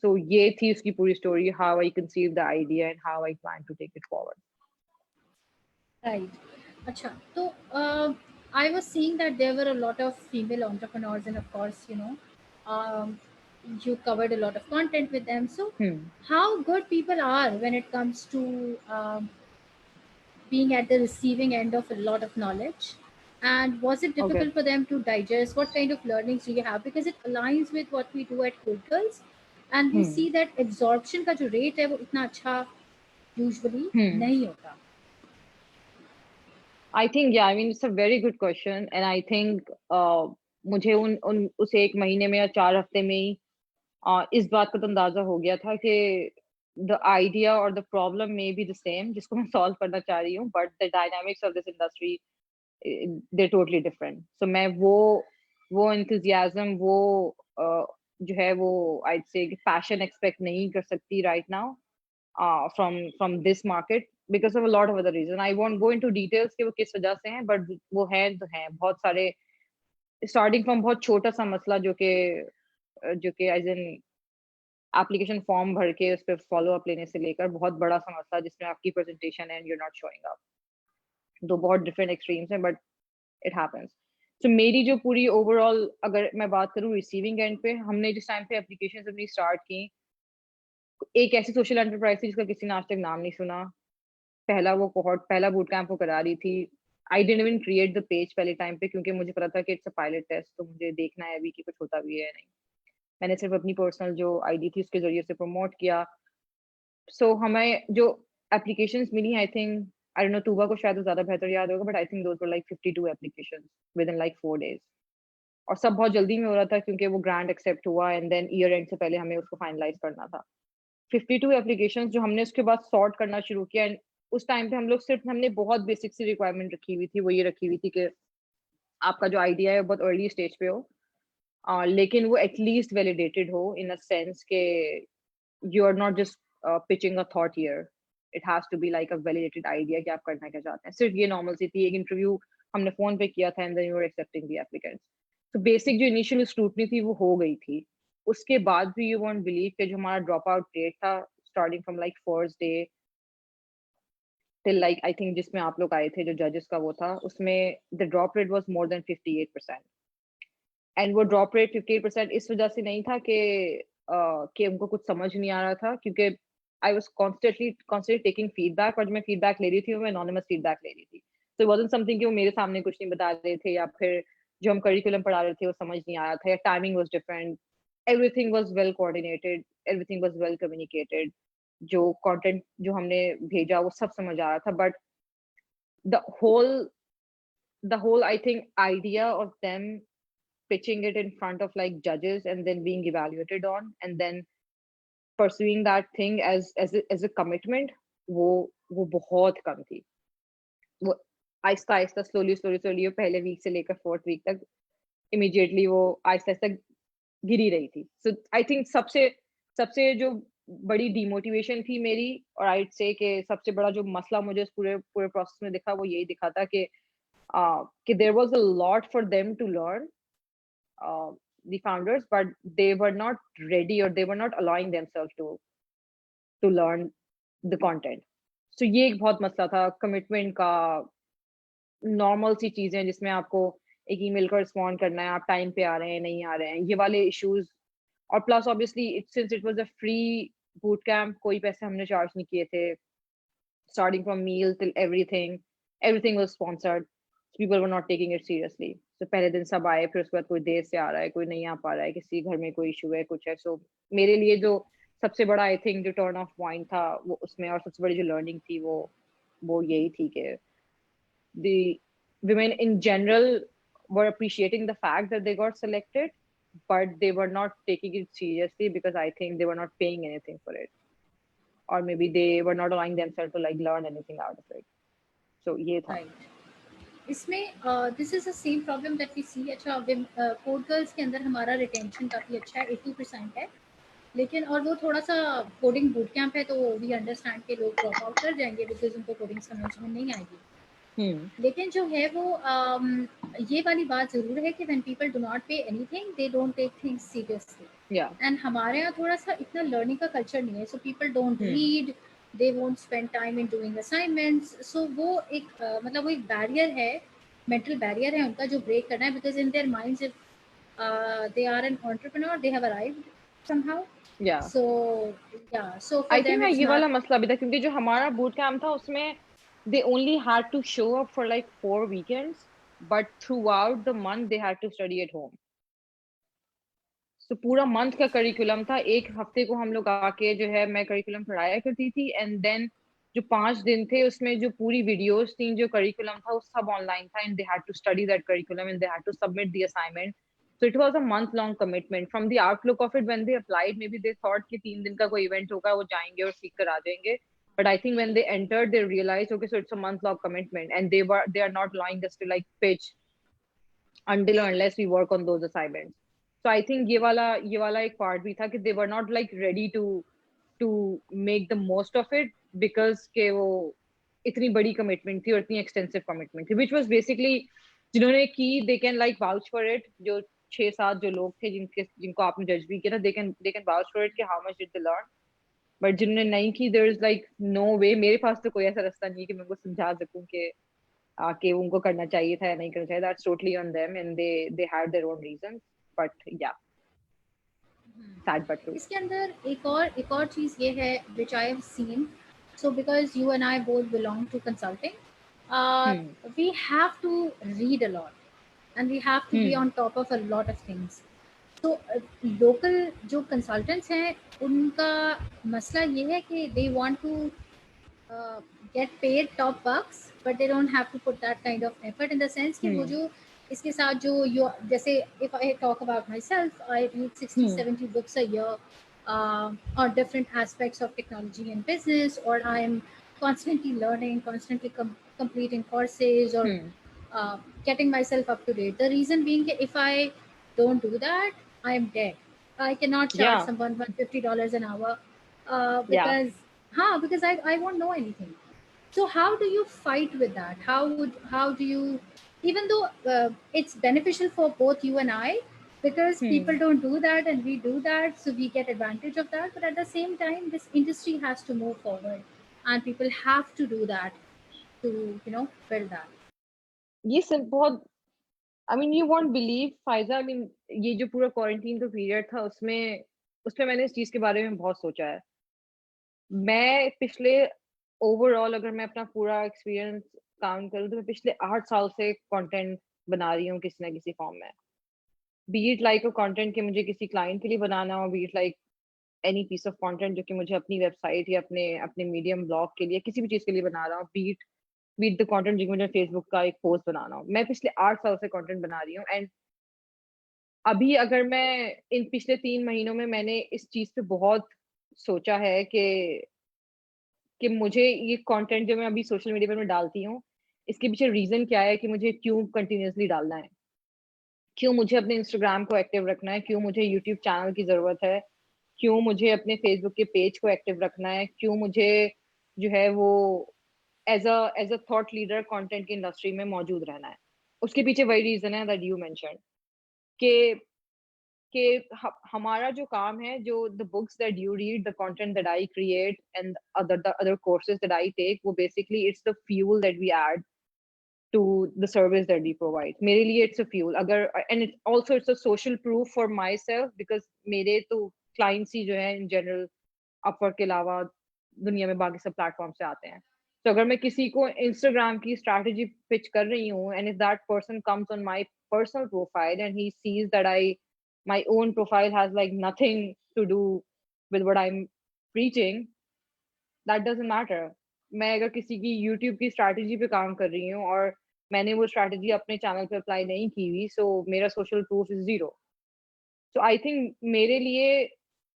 सो ये थी उसकी पूरी story, how I conceive the idea and how I plan to take it forward. Right. Acha. So, I was seeing that there were a lot of female entrepreneurs, and of course, um, you covered a lot of content with them. So, hmm. how good people are when it comes to being at the receiving end of a lot of knowledge? And was it okay. difficult for them to digest? What kind of learnings do you have? Because it aligns with what we do at Good Girls, and we hmm. see that absorption का जो rate है वो इतना अच्छा usually हम्म। नहीं होता. I think या I mean it's a very good question and I think मुझे उन उन उस 1 महीने में या 4 हफ्ते में ही इस बात का तो अंदाजा हो गया था कि द आइडिया और the problem may be the same जिसको मैं सॉल्व करना चाह रही हूँ, but the dynamics of this industry they totally different. So मैं वो एंथुजियाज्म वो जो है वो आई से पैशन एक्सपेक्ट नहीं कर सकती right now from this market because of a lot of other reason. I won't go into details कि वो किस वजह से हैं, बट वो हैं तो हैं बहुत सारे, स्टार्टिंग फ्रॉम बहुत छोटा सा मसला जो कि एज एन एप्लीकेशन फॉर्म भर के उस पर फॉलो अप लेने से लेकर बहुत बड़ा सा मसला जिसमें आपकी presentation and you not showing up. दो बहुत डिफरेंट एक्सट्रीम्स हैं, बट इट हैपेंस। तो मेरी जो पूरी ओवरऑल अगर मैं बात करूं रिसीविंग एंड पे, हमने जिस टाइम पे एप्लीकेशन अपनी स्टार्ट की एक ऐसी सोशल एंटरप्राइज थी जिसका किसी ने आज तक नाम नहीं सुना। पहला बूट कैंप वो करा रही थी। I didn't even create the page पहले टाइम पे, क्योंकि मुझे पता था कि इट्स अ पायलट टेस्ट, तो मुझे देखना है अभी कि कुछ होता भी है नहीं। मैंने सिर्फ अपनी पर्सनल जो आईडी थी उसके जरिए से प्रमोट किया। हमें जो एप्लीकेशंस मिली, आई डोंट नो, तूबा को शायद ज्यादा बेहतर याद होगा, but I think those were like 52 applications within like 4 days। और सब बहुत जल्दी में हो रहा था क्योंकि वो ग्रांट एक्सेप्ट हुआ एंड देन ईयर एंड से पहले हमें उसको फाइनलाइज करना था। 52 एप्लीकेशंस जो हमने उसके बाद सॉर्ट करना शुरू किया। एंड उस टाइम पे हम लोग सिर्फ, हमने बहुत बेसिक सी रिक्वायरमेंट रखी हुई थी, वो ये रखी हुई थी कि आपका जो आइडिया है वो बहुत अर्ली स्टेज पे हो, लेकिन वो एटलीस्ट वैलिडेटेड हो इन अ सेंस के you are not just pitching a thought here, it has to be like a validated idea कि आप करना क्या चाहते हैं। सिर्फ ये नॉर्मल सी थी। एक इंटरव्यू हमने फोन पे किया था and then you are accepting the applicants. तो बेसिक जो इनिशियल स्क्रूटनी थी वो हो गई थी। उसके बाद भी यू वोंट बिलीव कि जो हमारा ड्रॉप आउट रेट था starting from like first day till like I think जिसमें आप लोग आए थे जो जजेस का वो था, उसमें the drop rate was more than 58%। And वो ड्रॉप रेट 58% इस वजह से नहीं था कि उनको कुछ समझ नहीं आ रहा था, क्योंकि I was constantly taking feedback, और जो मैं फीडबैक ले रही थी वो मैं एनोनिमस फीडबैक ले रही थी। तो इट वाजंट समथिंग कि वो मेरे सामने कुछ नहीं बता रहे थे, या फिर जो हम करिकुलम पढ़ा रहे थे वो समझ नहीं आ रहा था, या timing was different. Everything was well coordinated, everything was well communicated. जो कंटेंट जो हमने भेजा वो सब समझ आ रहा था, but the whole the whole I think idea of them pitching it in front of like judges and then being evaluated on and then pursuing that thing as a commitment, वो वो बहुत कम थी। वो आहिस्ता आहिस्ता स्लोली वो पहले week से लेकर fourth week तक इमीडिएटली वो आहिस्ता आहिस्ता गिरी रही थी। सो आई थिंक सबसे सबसे जो बड़ी डिमोटिवेशन थी मेरी, और आई से कि सबसे बड़ा जो मसला मुझे इस पूरे पूरे प्रोसेस में दिखा वो यही दिखा था कि there was a lot for them to learn, the founders, but they were not ready or they were not allowing themselves to learn the content. So ये एक बहुत मसला था कमिटमेंट का। नॉर्मल सी चीजें जिसमें आपको एक ईमेल का रिस्पॉन्ड करना है, आप टाइम पे आ रहे हैं नहीं आ रहे हैं, ये वाले इश्यूज। और plus obviously since it was a free boot camp, कोई पैसे हमने चार्ज नहीं किए थे। starting from meal till everything was sponsored. People were not taking it seriously. So पहले दिन सब आए, फिर उसके बाद कोई देर से आ रहा है, कोई नहीं आ पा रहा है, किसी घर में कोई इशू है, कुछ है। सो मेरे लिए जो सबसे बड़ा आई थिंक जो टर्न ऑफ पॉइंट था वो उसमें, और सबसे बड़ी जो लर्निंग थी वो यही थी कि the women in general were appreciating the fact that they got selected, but they were not taking it seriously because I think they were not paying anything for it, or maybe they were not allowing themselves to like learn anything out of it. So ये था। Right. इसमें this is the same problem that we see. अच्छा, code girls के अंदर हमारा retention काफ़ी अच्छा है, 80% है। लेकिन और वो थोड़ा सा कोडिंग बूट कैंप है, तो वी अंडरस्टैंड के लोग ड्रॉप आउट कर जाएंगे बिकॉज उनको कोडिंग समझ में नहीं आएगी। हम्म। लेकिन जो है वो ये वाली बात ज़रूर है कि when people do not pay anything they don't take things seriously. Yeah. And हमारे यहाँ थोड़ा सा इतना लर्निंग का कल्चर नहीं है, so people don't hmm. Read, they won't spend time in doing assignments. So वो एक मतलब वो एक बैरियर है, मेंटल बैरियर है उनका, जो ब्रेक करना है because in their minds if they are an entrepreneur they have arrived somehow. Yeah. So yeah, so for I think them ना इट्स ये वाला नॉट। मसला भी था, क्योंकि जो हमारा बूट कैंप था उसमें they only had to show up for like 4 weekends, but throughout the month they had to study at home. तो पूरा मंथ का करिकुलम था। एक हफ्ते को हम लोग आके जो है मैं करिकुलम पढ़ाया करती थी, एंड देन जो 5 दिन थे उसमें जो पूरी वीडियोस थी, जो करिकुलम था वो सब ऑनलाइन था, and they had to study that curriculum and they had to submit the assignment. So it was a month long commitment. From the outlook of it, when they applied, maybe they thought कि 3 दिन का कोई event होगा, वो जाएंगे और सीख कर आ जाएंगे। But I think when they entered, they realized, okay, so it's a month long commitment, and they are not allowing us to like pitch until or unless we work on those assignments. So I think ये वाला एक part भी था कि they were not like ready to make the most of it, because के वो इतनी बड़ी commitment थी और इतनी extensive commitment थी, which was basically जिन्होंने की they can like vouch for it। जो 6-7 जो लोग थे जिनको आपने जज भी किया था, they can vouch for it कि how much did they learn। But जिन्होंने नहीं की, there is like no way, मेरे पास तो कोई ऐसा रास्ता नहीं है कि मैं उनको समझा सकूं कि उनको करना चाहिए था या नहीं करना चाहिए। That's totally on them and they had their own reasons, but yeah। Sad but true. इसके अंदर एक और चीज़ ये है which I have seen. So because you and I both belong to hmm consulting, we have to read a lot and we have to be hmm on top of a lot of things. तो local जो consultants हैं उनका मसला ये है कि they want to get paid top bucks but they don't have to put that kind of effort in the sense कि वो हम्म जो इसके साथ जो जैसे if I talk about myself, I read 60 hmm 70 books a year on different aspects of technology and business, or I am constantly learning, constantly completing courses, or hmm uh, getting myself up to date. The reason being that if I don't do that, I am dead. I cannot charge या someone $150 an hour या because I won't know anything. So how do you fight with that? How do you, even though it's beneficial for both you and I, because hmm people don't do that and we do that, so we get advantage of that, but at the same time this industry has to move forward and people have to do that to build that. ये सब बहुत, I mean you won't believe Faiza, I mean ये जो पूरा quarantine का period था उसमें उसमें मैंने इस चीज के बारे में बहुत सोचा है। मैं पिछले ओवरऑल अगर मैं अपना पूरा एक्सपीरियंस काउंट करूँ तो मैं पिछले 8 साल से कंटेंट बना रही हूँ किसी ना किसी फॉर्म में। Be it like a content कि मुझे किसी क्लाइंट के लिए बनाना हो, be it like any piece of content जो कि मुझे अपनी वेबसाइट या अपने अपने मीडियम ब्लॉग के लिए किसी भी चीज के लिए बना रहा हूँ, बीट द कंटेंट जो कि मुझे फेसबुक का एक पोस्ट बनाना हो। मैं पिछले 8 साल से कंटेंट बना रही हूँ एंड अभी अगर मैं इन पिछले 3 महीनों में मैंने इस चीज पे बहुत सोचा है कि मुझे ये कंटेंट जो मैं अभी सोशल मीडिया पर मैं डालती हूँ इसके पीछे रीजन क्या है, कि मुझे क्यों कंटिन्यूअसली डालना है, क्यों मुझे अपने इंस्टाग्राम को एक्टिव रखना है, क्यों मुझे यूट्यूब चैनल की जरूरत है, क्यों मुझे अपने फेसबुक के पेज को एक्टिव रखना है, क्यों मुझे जो है वो as a thought leader content की इंडस्ट्री में मौजूद रहना है। उसके पीछे वही रीजन है दैट यू मेंशन कि हमारा जो काम है, जो the books that you read, the content that I create and the other courses that I take, वो basically it's the fuel that we add to the service that we provide. मेरे लिए it's a fuel, अगर and it also it's a social proof for myself because मेरे तो clients ही जो है in general Upwork के अलावा दुनिया में बाकी सब प्लेटफॉर्म से आते हैं। तो अगर मैं किसी को Instagram की strategy pitch कर रही हूँ and if that person comes on my personal profile and he sees that my own profile has like nothing to do with what I'm preaching, that doesn't matter. मैं अगर किसी की YouTube की strategy पे काम कर रही हूँ और मैंने वो स्ट्रैटेजी अपने चैनल पे अप्लाई नहीं की हुई, सो मेरा social proof is zero. So I think मेरे लिए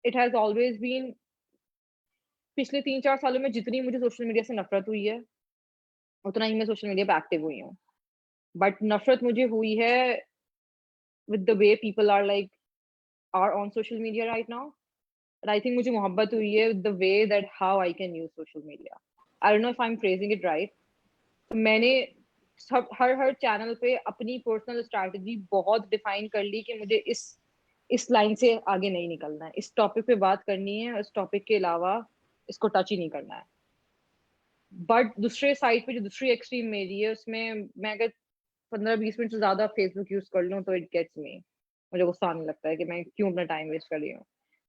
इट हैज ऑलवेज बीन, पिछले 3-4 सालों में जितनी मुझे सोशल मीडिया से नफरत हुई है उतना ही मैं सोशल मीडिया पे एक्टिव हुई हूँ। बट नफरत मुझे हुई है with the way people are like are on social media right now, but I think मुझे मोहब्बत हुई है with the way that how I can use social media. I don't know if I am phrasing it right. तो मैंने सब हर हर channel पे अपनी personal strategy बहुत डिफाइन कर ली कि मुझे इस लाइन से आगे नहीं निकलना है, इस टॉपिक पे बात करनी है, इस टॉपिक के अलावा इसको टच ही नहीं करना है। बट दूसरे साइड पे जो दूसरी एक्सट्रीम मेरी है उसमें मैं अगर 15-20 मिनट से ज्यादा फेसबुक यूज कर लूँ तो इट गेट्स मी, मुझे गुस्सा आने लगता है कि मैं क्यों अपना टाइम वेस्ट कर रही हूँ।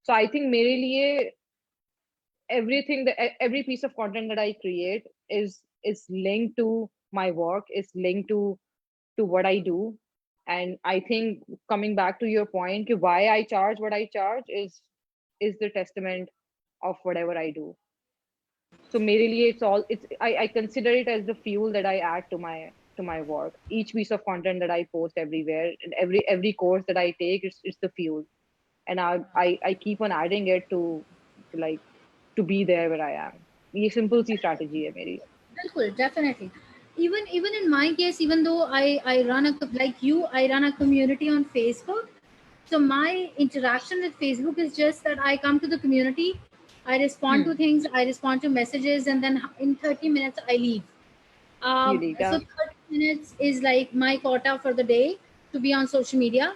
सो आई थिंक मेरे लिए everything that every piece of content that I create is linked to my work, is linked to what I do. And I think coming back to your point, why I charge what I charge is the testament of whatever I do. So मेरे लिए I consider it as the fuel that I add to my work. Each piece of content that I post everywhere and every course that I take, it's the fuel. And I keep on adding it to like to be there where I am. ये simple सी strategy है मेरी। Bilkul, definitely. Even in my case, even though I run like you, I run a community on Facebook. So my interaction with Facebook is just that I come to the community, I respond to hmm things, I respond to messages, and then in 30 minutes I leave. Unique So 30 minutes is like my quota for the day to be on social media.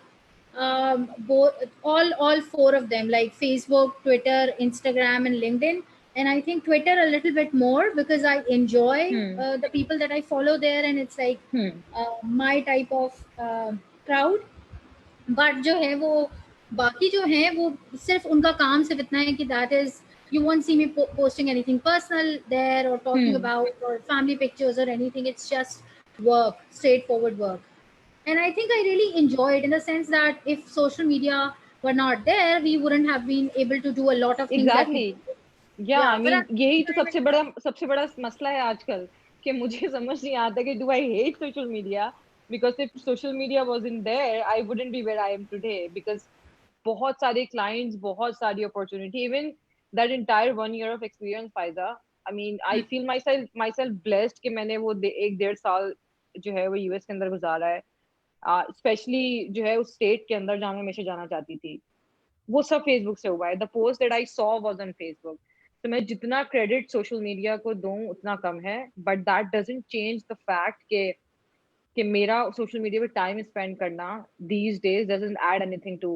Both all four of them, like Facebook, Twitter, Instagram, and LinkedIn. And I think Twitter a little bit more because I enjoy hmm the people that I follow there, and it's like hmm my type of crowd. But जो है वो बाकी जो है वो सिर्फ उनका काम सिर्फ इतना है कि that is you won't see me posting anything personal there or talking Hmm. about or family pictures or anything. It's just work, straightforward work. And I think I really enjoy it in the sense that if social media were not there, we wouldn't have been able to do a lot of things that we exactly do. या आई Yeah, but mean at the यही same तो time, सबसे बड़ा मसला है आजकल कि मुझे समझ नहीं आता कि do I hate social media because if social media was in there I wouldn't be where I am today because बहुत सारे क्लाइंट्स बहुत सारी opportunity even that entire 1 year of experience फायदा I mean I feel myself blessed कि मैंने वो 1 1.5 साल जो है वो यूएस के अंदर गुजारा है स्पेशली जो है उस स्टेट के अंदर जहाँ मैं हमेशा जाना चाहती थी वो सब फेसबुक से हुआ है the post that I saw was on Facebook तो मैं जितना क्रेडिट सोशल मीडिया को दूं उतना कम है but that doesn't change the fact कि मेरा सोशल मीडिया पे टाइम स्पेंड करना these days doesn't add anything to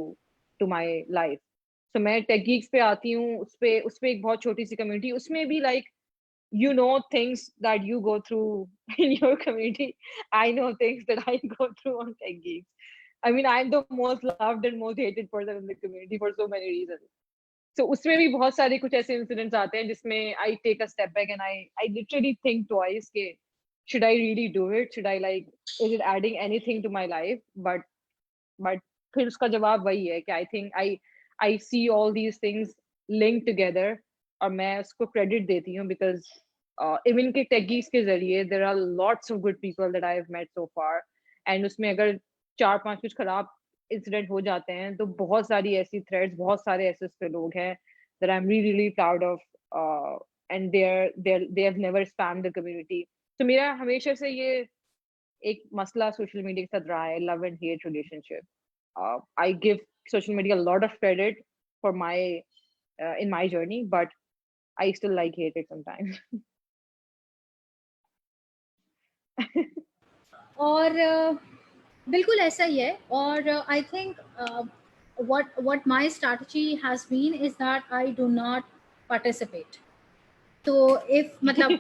to my life तो मैं टेक गीक्स पे आती हूँ उस पे एक बहुत छोटी सी कम्युनिटी उसमें भी like you know things that you go through in your community. I know things that I go through on Tech Geeks. I mean, I'm the most loved and most hated person in the community for so many reasons. So उसमें भी बहुत सारे कुछ ऐसे incidents आते हैं जिसमें I take a step back and I literally think twice कि should I really do it? Should I like is it adding anything to my life? But फिर उसका जवाब वही है कि I see all these things linked together और मैं उसको credit देती हूँ because इवन के टेगीज के जरिए there are lots of good people that I have met so far and उसमें अगर 4 5 कुछ खराब इंसिडेंट हो जाते हैं तो बहुत सारी ऐसी थ्रेड्स बहुत सारे ऐसे उस पे लोग हैं that I'm really really proud of and they have never spammed the community तो मेरा हमेशा से ये एक मसला सोशल मीडिया के साथ रहा है love and hate relationship I give social media a lot of credit for my in my journey, but I still like hate it sometimes. और बिल्कुल ऐसा ही है और I think what my strategy has been is that I do not participate. So if मतलब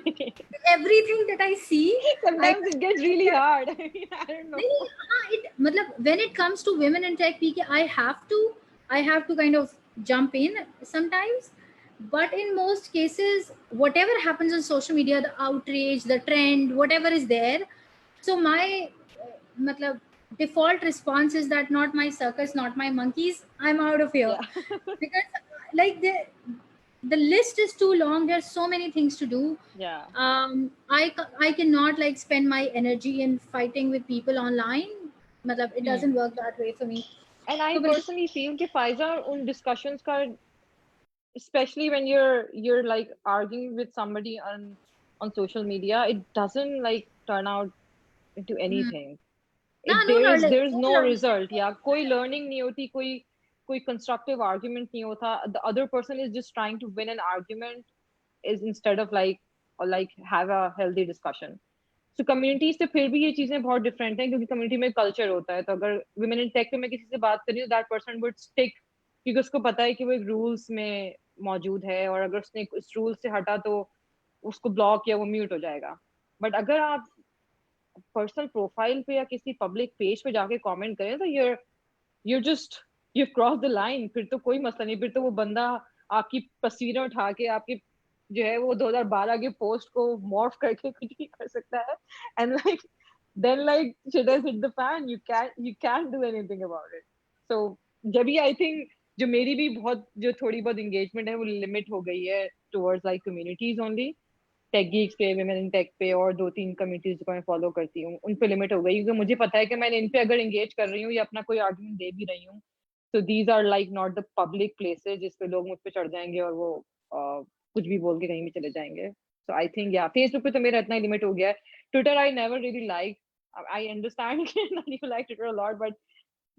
everything that I see, I Sometimes it gets really hard. I mean, I don't know. नहीं हाँ it मतलब when it comes to women in tech PK I have to kind of jump in sometimes, but in most cases whatever happens on social media, the outrage, the trend, whatever is there, so my matlab default response is that not my circus, not my monkeys, I'm out of here. Yeah. Because like the list is too long, there's so many things to do. Yeah. I cannot like spend my energy in fighting with people online. Matlab, it Hmm. doesn't work that way for me. And I So बिल्कुल personally feel कि फायजा उन discussions का especially when you're like arguing with somebody on social media it doesn't like turn out into anything हाँ, it no learning, there is no no learning. result या कोई learning नहीं होती कोई constructive argument नहीं होता the other person is just trying to win an argument is instead of like or like have a healthy discussion so communities से फिर भी ये चीजें बहुत different हैं क्योंकि community में culture होता है तो अगर women in tech पे मैं किसी से बात कर रही हूँ that person would stick क्योंकि उसको पता है कि वो एक rules में मौजूद है और अगर उसने इस रूल से हटा तो उसको ब्लॉक या वो म्यूट हो जाएगा बट अगर आप पर्सनल प्रोफाइल पे या किसी पब्लिक पेज पे जाके कमेंट करें तो you're just you've crossed the line फिर तो कोई मसला नहीं फिर तो वो बंदा आपकी तस्वीरें उठा के आपकी जो है वो 2012 के पोस्ट को मॉर्फ करके कुछ भी कर सकता है and like then like shit has hit the fan you can't do anything about it so जब भी I think जो मेरी भी बहुत जो थोड़ी बहुत engagement है वो लिमिट हो गई है towards like communities only tech geeks पे women in tech पे और 2 3 कम्युनिटीज को मैं फॉलो करती हूँ उन पे लिमिट हो गई क्योंकि मुझे पता है कि मैंने इन पे अगर एंगेज कर रही हूँ या अपना कोई आर्गुमेंट दे भी रही हूँ तो these are like not the public places जिस पे लोग मुझ पे चढ़ जाएंगे और वो कुछ भी बोल के कहीं भी चले जाएंगे सो आई थिंक या फेसबुक पे तो मेरा इतना ही लिमिट हो गया है Twitter I never really like I understand you like Twitter a lot but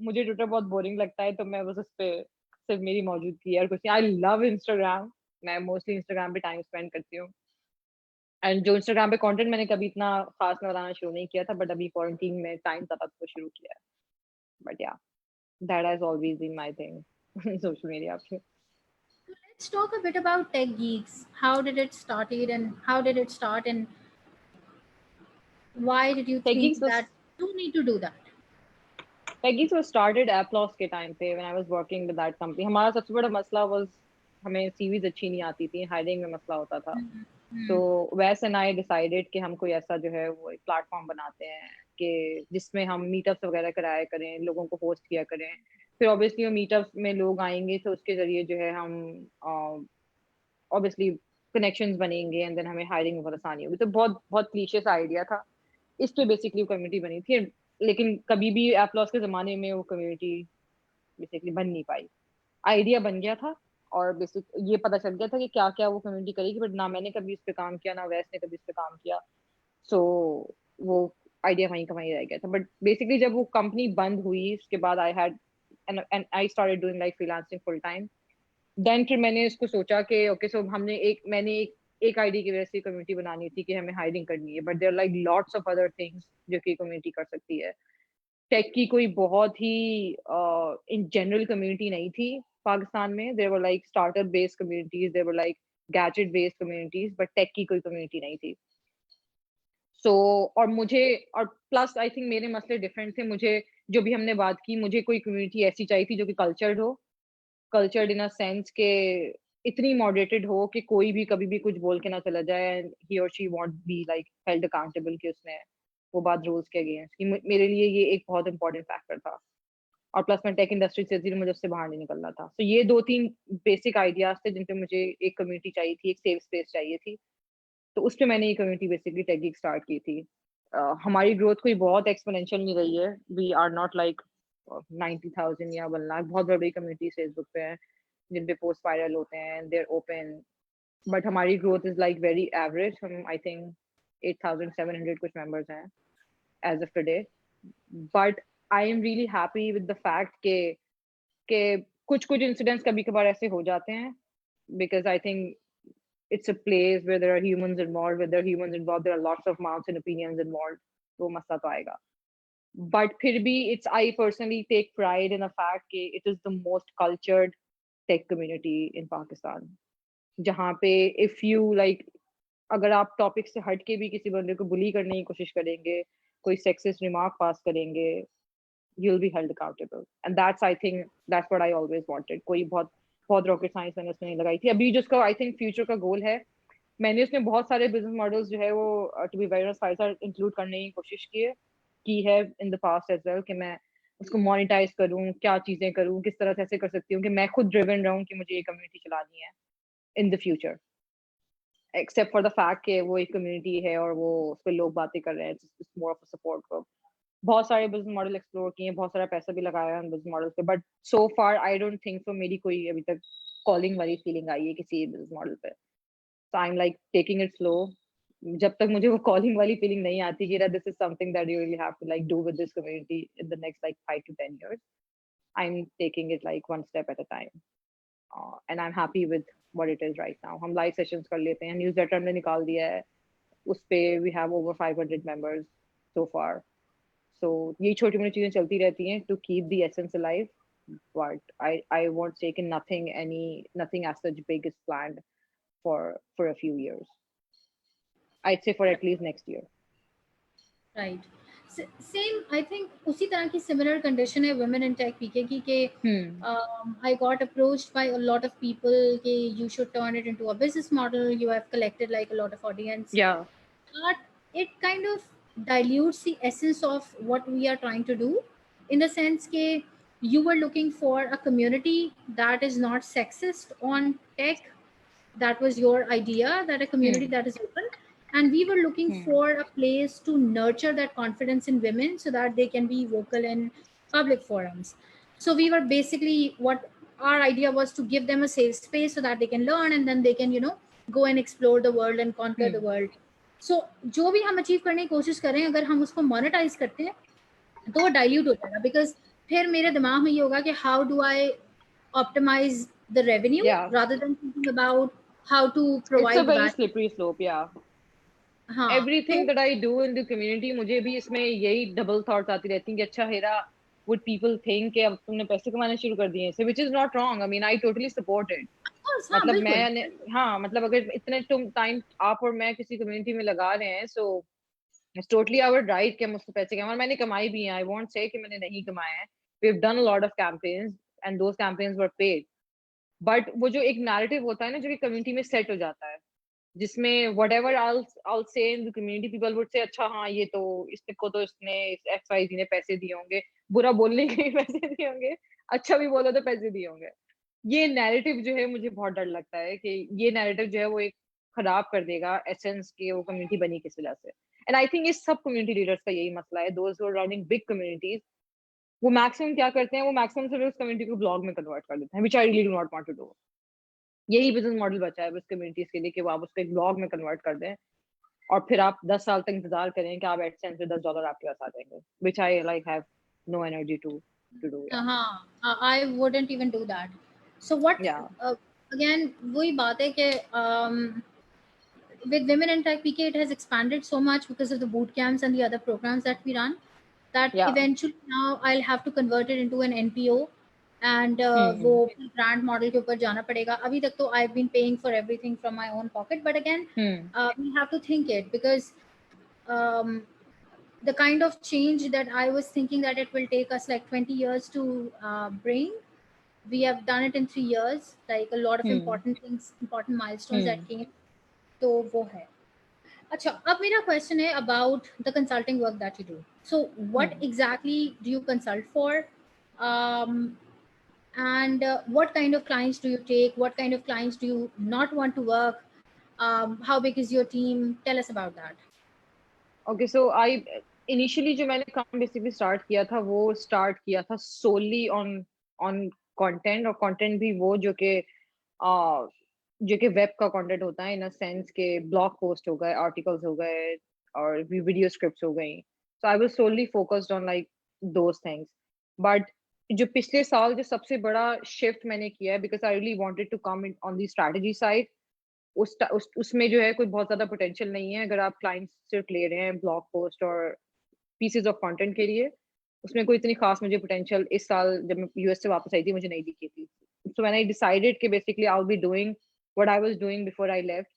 मुझे ट्विटर बहुत बोरिंग लगता है तो मैं बस उस पे सिर्फ मेरी मौजूदगी है और कुछ नहीं आई लव इंस्टाग्राम मैं मोस्टली इंस्टाग्राम पे टाइम स्पेंड करती हूँ एंड जो इंस्टाग्राम पे कंटेंट मैंने कभी इतना खास में बनाना शुरू नहीं किया था बट अभी क्वारंटीन में टाइम था तब तो शुरू किया है but yeah that has always been my thing social media पे Let's talk a bit about Tech Geeks. How did it started and how did it start and why did you टेगिंग्स think बस that you need to do that? Peggy's was started Applos के time पे when I was working with that company. हमारा सबसे बड़ा मसला was हमें CVs अच्छी नहीं आती थी, हायरिंग में मसला होता था. So Wes and I decided कि हम कोई ऐसा जो है वो एक प्लेटफॉर्म बनाते हैं कि जिसमें हम मीटअप्स वगैरह कराया करें, लोगों को होस्ट किया करें. फिर ऑब्वियसली वो मीटअप्स में लोग आएंगे तो उसके जरिए जो है हम ऑब्वियसली कनेक्शंस बनेंगे एंड देन हमें हायरिंग में बहुत आसानी होगी. तो बहुत बहुत क्लीशे सा आइडिया था. इस पे बेसिकली कम्युनिटी बनी थी. लेकिन कभी भी एप्लॉस के जमाने में वो कम्युनिटी बेसिकली बन नहीं पाई. आइडिया बन गया था और बेसिक ये पता चल गया था कि क्या क्या वो कम्युनिटी करेगी, बट ना मैंने कभी इस पे काम किया ना वैस ने कभी इस पे काम किया. सो वो आइडिया वहीं का वहीं रह गया था. बट बेसिकली जब वो कंपनी बंद हुई उसके बाद I had and I started doing like freelancing full time. Then फिर मैंने इसको सोचा कि ओके सो मैंने एक आईडी की वजह से कम्युनिटी बनानी थी कि हमें हायरिंग करनी है, but there like lots of other things जो कि कम्युनिटी कर सकती है. टेक की कोई बहुत ही इन जनरल कम्युनिटी नहीं थी पाकिस्तान में. There were like startup based communities, there were like gadget based communities, but tech की कोई कम्युनिटी नहीं थी. सो और मुझे और प्लस आई थिंक मेरे मसले डिफरेंट थे. मुझे जो भी हमने बात की, मुझे कोई कम्युनिटी ऐसी चाहिए थी जो कि कल्चर्ड हो. कल्चर्ड इन अ सेंस के इतनी मॉडरेटेड हो कि कोई भी कभी भी कुछ बोल के ना चला जाए एंड ही और she want be like held accountable कि उसने वो बात रूल्स के अगेंस्ट की. मेरे लिए ये एक बहुत इंपॉर्टेंट फैक्टर था. और प्लस मैं टेक इंडस्ट्री से थी, मुझे उससे बाहर नहीं निकलना था. तो ये दो तीन बेसिक आइडियाज थे जिन पे मुझे एक कम्युनिटी चाहिए थी, एक सेफ स्पेस चाहिए थी. तो उस पे मैंने ये community basically tech geek start की थी. हमारी ग्रोथ कोई बहुत एक्सपोनेंशियल नहीं रही है. वी आर नॉट लाइक 90,000 या 1 लाख. बहुत बड़ी कम्युनिटी फेसबुक पे है जिन पे पोस्ट वायरल होते हैं, देर ओपन. बट हमारी growth is like very average. हम आई थिंक 8,700 कुछ मेंबर्स हैं as of today. But I am really happy with the fact के कुछ कुछ इंसिडेंट्स कभी कभार ऐसे हो जाते हैं because I think it's a place where there are humans involved. Where there are humans involved, there are lots of mouths and opinions involved. तो मसला तो आएगा. But फिर भी it's I personally take pride in the fact कि it is the most cultured tech community in Pakistan. जहाँ पे if you like अगर आप टॉपिक से हट के भी किसी बंदे को बुली करने की कोशिश करेंगे, कोई सेक्सिस्ट रिमार्क पास करेंगे, you'll be held accountable. And that's I think that's what I always wanted. कोई बहुत बहुत रॉकेट साइंस मैंने उसमें नहीं लगाई थी. अभी जिसका आई थिंक फ्यूचर का गोल है, मैंने उसमें बहुत सारे बिजनेस मॉडल्स जो है वो टू बी वेरी ऑनेस्ट फाइजर इंक्लूड करने की कोशिश की है in the past as well. कि मैं उसको मोनेटाइज करूँ, क्या चीजें करूँ, किस तरह से ऐसे कर सकती हूँ कि मैं खुद ड्रिवन रहूँ कि मुझे ये कम्युनिटी चलानी है in the future. Accept for the fact कि वो एक कम्युनिटी है और वो उस पर लोग बातें कर रहे हैं. It's more of a support group. बहुत सारे बिजनेस मॉडल एक्सप्लोर किए, बहुत सारा पैसा भी लगाया है बिजनेस मॉडल पे. But so far I don't think so मेरी कोई अभी तक कॉलिंग वाली फीलिंग आई है किसी बिजनेस मॉडल पे. So I am like taking it slow. जब तक मुझे वो कॉलिंग वाली फीलिंग नहीं आती कि this is something that you really have to like do with this community in the next like 5 to 10 years, I am taking it like one step at a time. And I am happy with what it is right now. हम live sessions कर लेते हैं, newsletter हमने निकाल दिया है, उस पे we have over 500 members so far. So ये छोटी मोटी चीजें चलती रहती हैं to keep the essence alive. But I won't take in nothing as such big is planned for a few years. I'd say for at least next year. Right. Same I think उसी तरह की similar condition है women in take पीके की कि Hmm. I got approached by a lot of people कि you should turn it into a business model, you have collected like a lot of audience, Yeah. but it kind of dilutes the essence of what we are trying to do, in the sense that you were looking for a community that is not sexist on tech. That was your idea, that a community Hmm. that is open, and we were looking Hmm. for a place to nurture that confidence in women so that they can be vocal in public forums. So we were basically, what our idea was to give them a safe space so that they can learn and then they can, go and explore the world and conquer the Hmm. world. So जो भी हम achieve करने की कोशिश कर रहे हैं, अगर हम उसको मोनेटाइज करते हैं तो वो डाइल्यूट हो जाएगा. बिकॉज फिर मेरे दिमाग में ये होगा कि how do I optimise the revenue Yeah. Rather than thinking about how to It's a provide very value. slippery slope. Yeah. हाँ. Everything तो that I do in the community, मुझे भी इसमें यही डबल थॉट्स आती रहती हैं कि अच्छा हेरा, would people think कि अब तुमने पैसे कमाने शुरू कर दिए हैं, which is not wrong. I mean, I totally support it. course, हाँ मतलब बिल्कुल. मैं हाँ मतलब अगर इतने तुम टाइम आप और मैं किसी कम्युनिटी में लगा रहे हैं, so it's totally our right कि हम उससे पैसे कमाएं, और मैंने कमाई भी है, आई वोंट से कि मैंने नहीं कमाए हैं। We have done a lot of campaigns and those campaigns were paid. But वो जो एक नैरेटिव होता है ना, जो कि कम्युनिटी में सेट हो जाता है, जिसमें whatever I'll say in the community, people would say अच्छा हाँ ये तो इसको तो इसने XYZ ने पैसे दिए होंगे, बुरा बोलने के भी पैसे दिए होंगे, अच्छा भी बोलो तो पैसे दिए होंगे। ये नैरेटिव जो है मुझे बहुत डर लगता है कि ये नैरेटिव जो है वो एक खराब कर देगा एसेंस की वो कम्युनिटी बनी किस वजह से। एंड आई थिंक इस सब कम्युनिटी लीडर्स का यही मसला है, those who are running big communities. वो मैक्सिमम क्या करते हैं, वो मैक्सिमम सिर्फ उस कम्युनिटी को ब्लॉग में कन्वर्ट कर देते हैं, which I really do not want to do. यही बिजनेस मॉडल बचा है उस कम्युनिटीज के लिए कि वो आप उसको एक ब्लॉग में कन्वर्ट कर दें, और फिर आप 10 साल तक इंतजार करें कि आप एडसेंस में $10 आपके पास आ जाएंगे, which I like have no energy to do. या I wouldn't even do that. So what? या Uh, again, वही बात है कि with Women in Tech PK, it has expanded so much because of the boot camps and the other programs that we run, that या eventually now I'll have to convert it into an NPO, and वो हम्म brand model के ऊपर जाना पड़ेगा। अभी तक तो I've been paying for everything from my own pocket, but again, hmm we have to think it, because um, the kind of change that I was thinking that it will take us like 20 years to bring, we have done it in 3 years. Like a lot of hmm important things, important milestones that hmm came. तो वो है। अच्छा, अब मेरा question है about the consulting work that you do. So what hmm exactly do you consult for, and what kind of clients do you take, what kind of clients do you not want to work, how big is your team? Tell us about that. Okay so I initially जो मैंने काम basically start किया था वो start किया था सोली on on content, और content भी वो जो कि वेब का कंटेंट होता है, इन अ सेंस के ब्लॉग पोस्ट हो गए, आर्टिकल्स हो गए, और भी वीडियो स्क्रिप्ट्स हो गई। So I was solely focused on like those things. But जो पिछले साल जो सबसे बड़ा शिफ्ट मैंने किया है, because I really wanted to come on the strategy side, उसमें जो है कोई बहुत ज्यादा पोटेंशियल नहीं है अगर आप क्लाइंट सिर्फ ले रहे हैं ब्लॉग पोस्ट और पीसेज ऑफ कंटेंट के लिए। उसमें कोई इतनी खास मुझे पोटेंशियल इस साल जब मैं यूएस से वापस आई थी मुझे नहीं दिखी थी। सो मैंने डिसाइडेड कि basically I will be doing what I was doing before I left.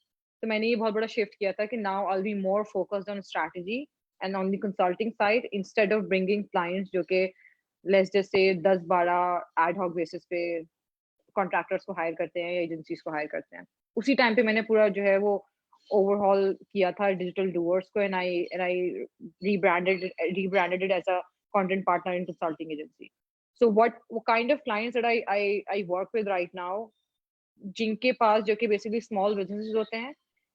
तो मैंने ये बहुत बड़ा शिफ्ट किया था कि now I will be more focused on strategy and on the consulting side, instead of bringing clients जो कि let's just say 10-12 ad hoc basis पे कॉन्ट्रैक्टर्स को हायर करते हैं या एजेंसीज को हायर करते हैं। उसी टाइम पे मैंने पूरा जो है वो ओवरहॉल किया था डिजिटल डूअर्स को, and I rebranded it as a content partner in consulting agency. So what kind of clients that I work with right now, जिनके पास जो कि बेसिकली स्मॉल बिजनेसेस होते हैं,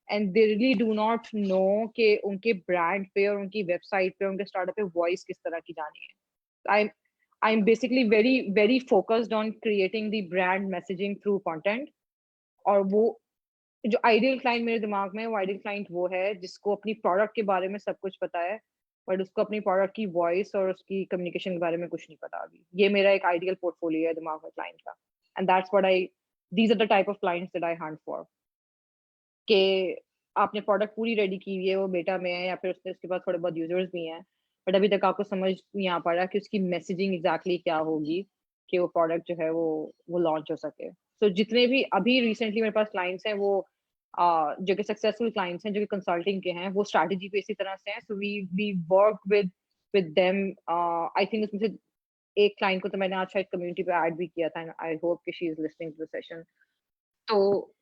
and they really do not know कि उनके brand पे और उनकी वेबसाइट पे उनके स्टार्टअप पे वॉइस किस तरह की जानी है। I'm basically very focused on creating the brand messaging through content। और वो जो आइडियल क्लाइंट मेरे दिमाग में है, वो आइडियल क्लाइंट वो है जिसको अपनी प्रोडक्ट के बारे में सब कुछ पता है, बट उसको अपनी प्रोडक्ट की वॉइस और उसकी कम्युनिकेशन के बारे में कुछ नहीं पता अभी। ये मेरा एक आइडियल पोर्टफोलियो है दिमाग में क्लाइंट का, and that's what I these are the type of clients that I hunt for. कि आपने प्रोडक्ट पूरी रेडी की हुई है, वो बेटा में है या फिर उसके पास थोड़े बहुत यूजर्स भी हैं, बट अभी तक आपको समझ नहीं आ पा रहा कि उसकी मैसेजिंग एग्जैक्टली क्या होगी कि वो प्रोडक्ट जो है वो लॉन्च हो सके। सो जितने भी अभी रिसेंटली मेरे पास क्लाइंट्स हैं वो जो कि सक्सेसफुल क्लाइंट्स हैं जो कि कंसल्टिंग के हैं, वो स्ट्रैटेजी पे इसी तरह से हैं। So we work with them. I think उसमें से एक क्लाइंट को तो मैंने आज शायद कम्युनिटी पे ऐड भी किया था, आई होप कि she is listening to the session. तो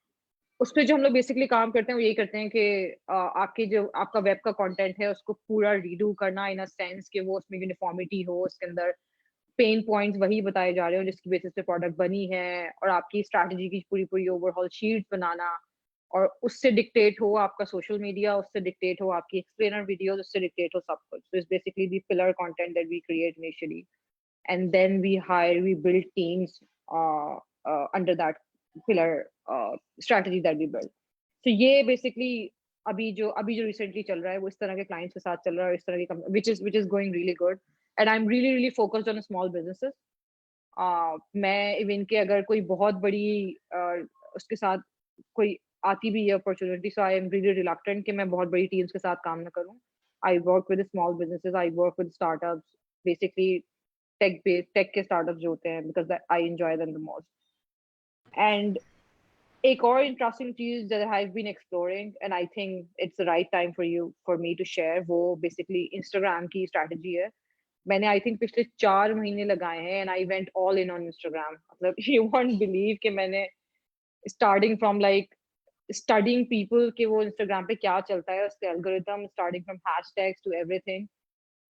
उसपे जो हम लोग बेसिकली काम करते हैं वो यही करते हैं कि आपके जो आपका वेब का कंटेंट है उसको पूरा रीडू करना, इन अ सेंस कि वो उसमें यूनिफॉर्मिटी हो, उसके अंदर पेन पॉइंट्स वही बताए जा रहे हो जिसकी बेसिस पे प्रोडक्ट बनी है, और आपकी स्ट्रैटेजी की पूरी पूरी ओवरऑल शीट बनाना, और उससे डिक्टेट हो आपका सोशल मीडिया, उससे डिक्टेट हो आपकी एक्सप्लेनर वीडियोस, उससे डिक्टेट हो सब कुछ। So it's basically the pillar content that we create initially, and then we build teams under that pillar strategy that we build। तो ये बेसिकली अभी जो रिसेंटली चल रहा है वो इस तरह के क्लाइंट्स के साथ चल रहा है, और इस तरह की which is going really good, and I am really focused on small businesses. मैं इवन के अगर कोई बहुत बड़ी उसके साथ कोई आती भी है opportunity, so I am really reluctant कि मैं बहुत बड़ी टीम्स के साथ काम ना करूं। I work with small businesses, I work with startups, basically tech के स्टार्टअप्स जो होते हैं, because I enjoy them the most. And एक और इंटरेस्टिंग चीज that I've been exploring and I think it's the right time for me to share, वो basically Instagram की strategy है. मैंने आई थिंक पिछले 4 महीने लगाए हैं and I went all in on Instagram. मतलब यू वोंट बिलीव कि मैंने starting from like studying people के वो इंस्टाग्राम पे क्या चलता है, उसके algorithm, starting from hashtags to everything.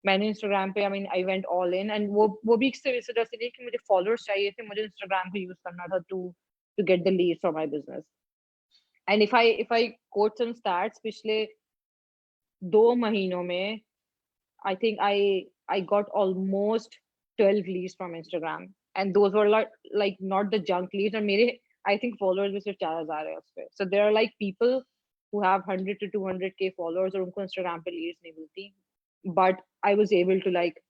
मैंने इंस्टाग्राम पे I mean I went all in and वो भी इस वजह से नहीं कि मुझे फॉलोअर्स चाहिए थे, मुझे इंस्टाग्राम को यूज करना था to get the lead for my business. And if I quote some stats, पिछले 2 महीनों में I think I got almost 12 leads from Instagram, and those were like not the junk leads. And मेरे I think followers भी सिर्फ 4,000 है उस पे. So there are like people who have 100 to 200K followers और उनको Instagram पे leads नहीं मिलती. But I was able to like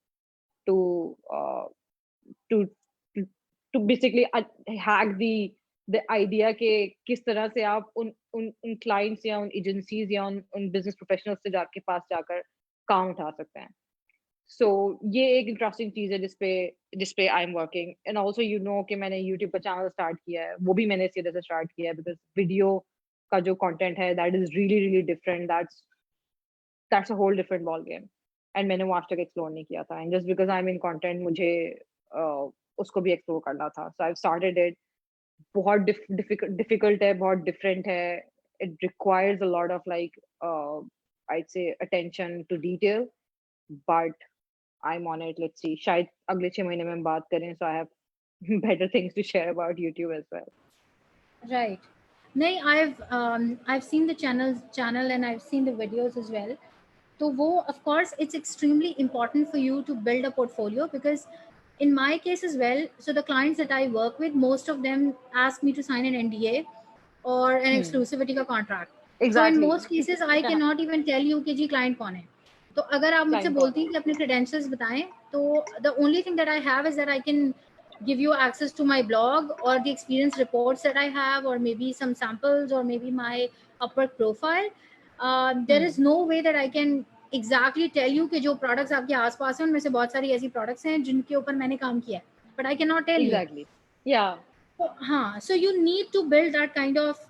to uh, to to to basically hack the idea कि किस तरह से आप उन clients या उन agencies या उन business professionals से जाके पास जाकर काम उठा सकते हैं. सो ये एक इंटरेस्टिंग चीज है जिसपे I am working. And also you know कि मैंने यूट्यूब का चैनल स्टार्ट किया है, वो भी मैंने इसी वजह से स्टार्ट किया है बिकॉज वीडियो का जो कंटेंट है that is really really different. That's a whole different ball game. And मैंने वो आज तक एक्सप्लोर नहीं किया था, and just because I am in content मुझे उसको भी एक्सप्लोर करना था. So I started it. बहुत डिफिकल्ट है, बहुत डिफरेंट है. It requires a lot of like I'd say attention to detail, but I'm on it. Let's see. शायद अगले 6 महीने में हम बात करें. So I have better things to share about YouTube as well. Right. नहीं, I've seen the channel and I've seen the videos as well. तो वो of course it's extremely important for you to build a portfolio, because in my case as well, so the clients that I work with, most of them ask me to sign an NDA or an Hmm. exclusivity का contract. So in Exactly. most cases I Yeah. cannot even tell you कि जी client कौन है. तो अगर आप मुझसे Client बोलती corner. हैं कि अपने credentials बताएं, तो the only thing that I have is that I can give you access to my blog or the experience reports that I have, or maybe some samples, or maybe my Upwork profile. There is Hmm. no way that I can exactly tell you कि जो products आपके आसपास हैं उनमें से बहुत सारी ऐसी products हैं जिनके ऊपर मैंने काम किया है, but I cannot tell you. Exactly. Yeah. हाँ, so you need to build that kind of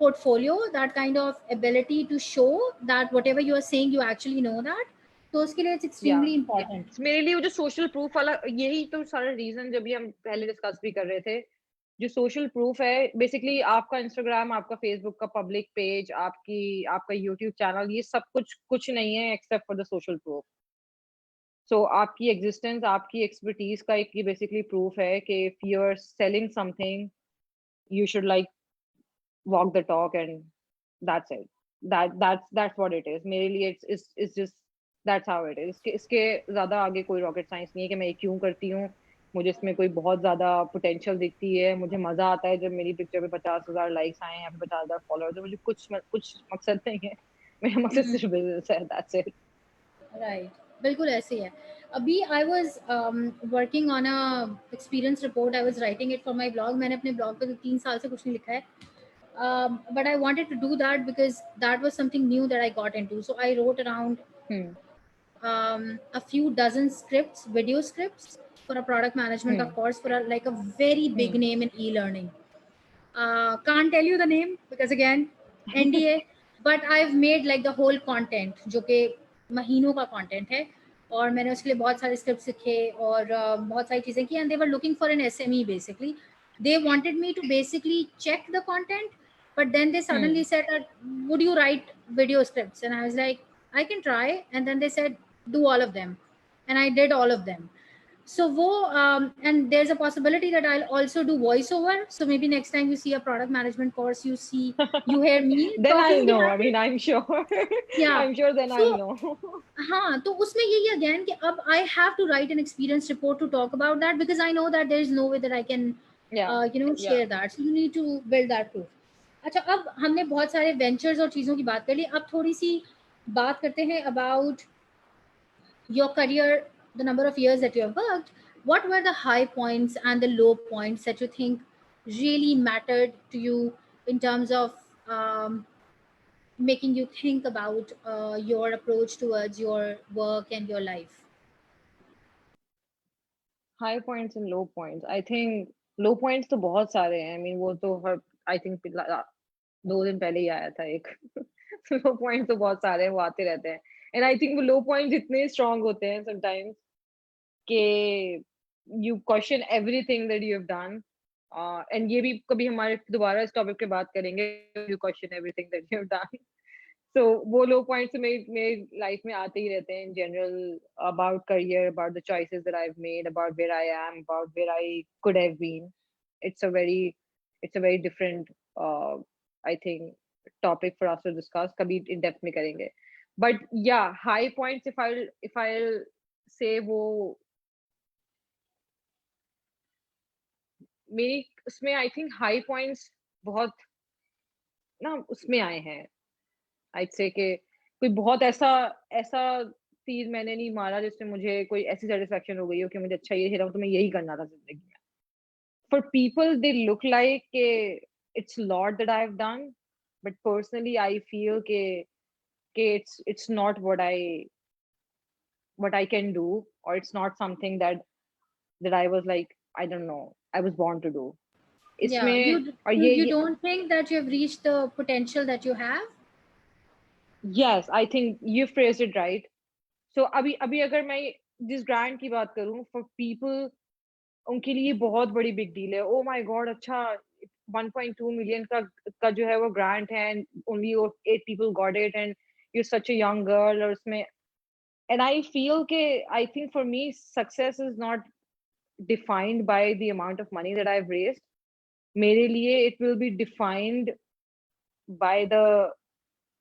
portfolio, that kind of ability to show that whatever you are saying you actually know that. तो उसके लिए it's Yeah. extremely important. मेरे लिए वो जो social proof वाला, यही तो सारा रीजन जब भी हम पहले डिस्कस भी कर रहे थे. जो सोशल प्रूफ है बेसिकली आपका इंस्टाग्राम, आपका फेसबुक का पब्लिक पेज, आपका यूट्यूब चैनल, ये सब कुछ नहीं है except for the social proof. So आपकी एग्जिस्टेंस, आपकी एक्सपर्टीज का एक ये बेसिकली प्रूफ है कि if you are selling something, you should like walk the talk, and that's it. That's what it is. मेरे लिए it's just that's how it is. इसके ज्यादा आगे कोई रॉकेट साइंस नहीं है कि मैं ये क्यों करती हूँ. मुझे इसमें कोई बहुत ज्यादा पोटेंशियल दिखती है. मुझे मजा आता है जब मेरी पिक्चर पे 50,000 लाइक्स आए या फिर 50,000 फॉलोअर्स है. मुझे कुछ मकसद नहीं है. मेरा मकसद सिर्फ बिजनेस है. That's it. राइट, बिल्कुल ऐसे ही है. अभी आई was working on a experience report. I was writing it for my blog. मैंने अपने ब्लॉग पे तो 3 साल से कुछ नहीं लिखा है, but I wanted to do that because that was something new that I got into. So I wrote around hmm. a few dozen scripts, video scripts, for a product management, of hmm. course, for like a very big hmm. name in e-learning. Can't tell you the name because again, NDA. But I've made like the whole content, जो कि महीनों का content है, और मैंने उसके लिए बहुत सारे scripts लिखे और बहुत सारी चीज़ें की. And they were looking for an SME basically. They wanted me to basically check the content, but then they suddenly hmm. said, would you write video scripts? And I was like, I can try. And then they said, do all of them. And I did all of them. So and there's a possibility that I'll also do voiceover. So maybe next time you see a product management course, you hear me Then I'll talking know. behind I it. mean, I'm sure. Yeah. I'm sure then I'll So know. हाँ, तो उसमें यही again कि अब I have to write an experience report to talk about that, because I know that there is no way that I can Yeah. Yeah. share that. So you need to build that proof. अच्छा, अब हमने बहुत सारे ventures और चीज़ों की बात कर ली. अब थोड़ी सी बात करते हैं about your career, the number of years that you have worked. What were the high points and the low points that you think really mattered to you in terms of making you think about your approach towards your work and your life? High points and low points. I think low points तो बहुत सारे हैं. I mean, वो तो हर I think 2 दिन पहले ही आया था एक। लो पॉइंट तो बहुत सारे हैं, वो आते रहते हैं। एंड आई थिंक वो लो पॉइंट इतने स्ट्रांग होते हैं समटाइम्स कि you question everything that you have done. And ये भी कभी हमारे दोबारा इस टॉपिक पे बात करेंगे, you question everything that you have done. So वो लो पॉइंट्स मेरी मेरी लाइफ में आते ही रहते हैं in general, about career, about the choices that I have made, about where I am, about where I could have been. it's a very it's a very different I think topic for us to discuss, कभी in depth में करेंगे। but yeah, high points, if I'll say, वो मेरी उसमें I think high points बहुत ना उसमें आए हैं। I'd say कि कोई बहुत ऐसा ऐसा तीर मैंने नहीं मारा जिसमें मुझे कोई ऐसी सेटिस्फेक्शन हो गई हो कि मुझे अच्छा ये रहा तो मैं यही करना था जिंदगी में। For people, they look like it's a lot that I've done, but personally, I feel ke it's not what I can do, or it's not something that I was like, I don't know, I was born to do. Yeah, इसमें और you ये don't think that you have reached the potential that you have? yes, I think you phrased it right. So अभी अभी अगर मैं जिस grant की बात करूं, for people उनके लिए बहुत बड़ी बिग डील है। ओ माय गॉड, अच्छा 1.2 मिलियन का जो है वो ग्रांट है, and only 8 people got it, and you such a young girl, और उसमें एंड आई फील के I think for me success is not defined by the amount of money that I have raised. मेरे लिए it will be defined by the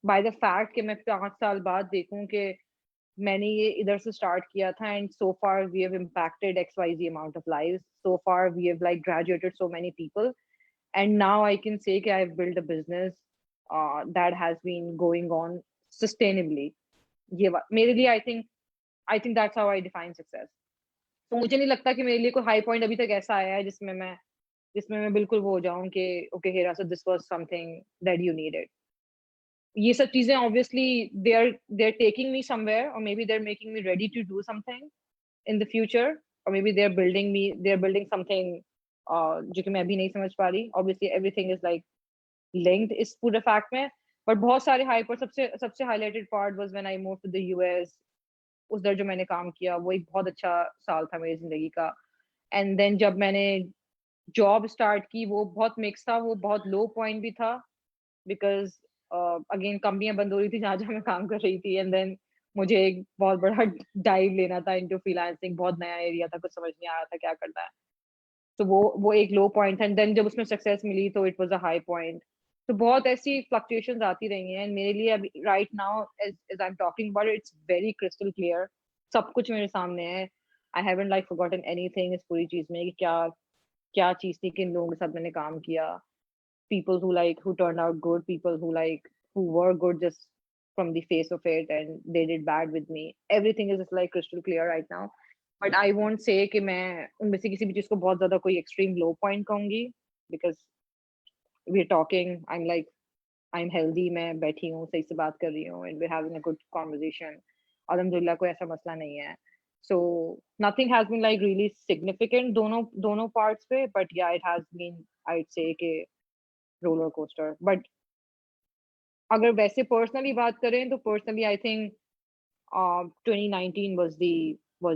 by the fact कि मैं 5 साल बाद देखूं कि मैंने ये इधर से स्टार्ट किया था, and so far we have impacted XYZ amount of lives, so far we have like graduated so many people, and now I can say that I've built a business that has been going on sustainably। ये मेरे लिए I think that's how I define success। तो मुझे नहीं लगता कि मेरे लिए कोई हाई पॉइंट अभी तक ऐसा आया है जिसमें मैं बिल्कुल वो हो जाऊं कि ओके हेरा, so this was something that you needed. ये सब चीजें obviously they are taking me somewhere, और maybe they are making me ready to do something in the future, or maybe they're building something जो कि मैं भी नहीं समझ पा रही। obviously everything is like linked इस पूरे फैक्ट में। बट बहुत सारे हाई पर सबसे सबसे highlighted part was when I move to the US. उधर जो मैंने काम किया वो एक बहुत अच्छा साल था मेरी जिंदगी का। एंड देन जब मैंने जॉब स्टार्ट की वो बहुत मिक्स था, वो बहुत लो पॉइंट भी था, बिकॉज अगेन कंपनियां बंद हो रही थी जहां जहां मैं काम कर रही थी, एंड देन मुझे एक बहुत बड़ा डाइव लेना था इनटू फ्रीलांसिंग। बहुत नया एरिया था, कुछ समझ नहीं आ रहा था क्या करना है। तो वो एक लो पॉइंट था, एंड देन जब उसमें सक्सेस मिली तो it was a high point. तो बहुत ऐसी फ्लक्चुएशंस आती रही हैं, and मेरे लिए अभी right now as I am talking about it's very crystal clear. सब कुछ मेरे सामने है। I haven't like forgotten anything इस पूरी चीज में कि क्या क्या चीज थी, किन लोगों के साथ मैंने काम किया। people who turned out good, people who were good just from the face of it, and they did bad with me। everything is just like crystal clear right now। but I won't say कि मैं उनमें से किसी भी चीज को बहुत ज्यादा कोई एक्सट्रीम लो पॉइंट कहूंगी, because we're talking, I'm healthy, मैं बैठी हूँ सही से बात कर रही हूँ, and we're having a good conversation। alhamdulillah कोई ऐसा मसला नहीं है। so nothing has been like really significant दोनों दोनों parts पे, but yeah, it has been, I'd say कि roller coaster। but अगर वैसे पर्सनली बात करें तो personally I think 2019 was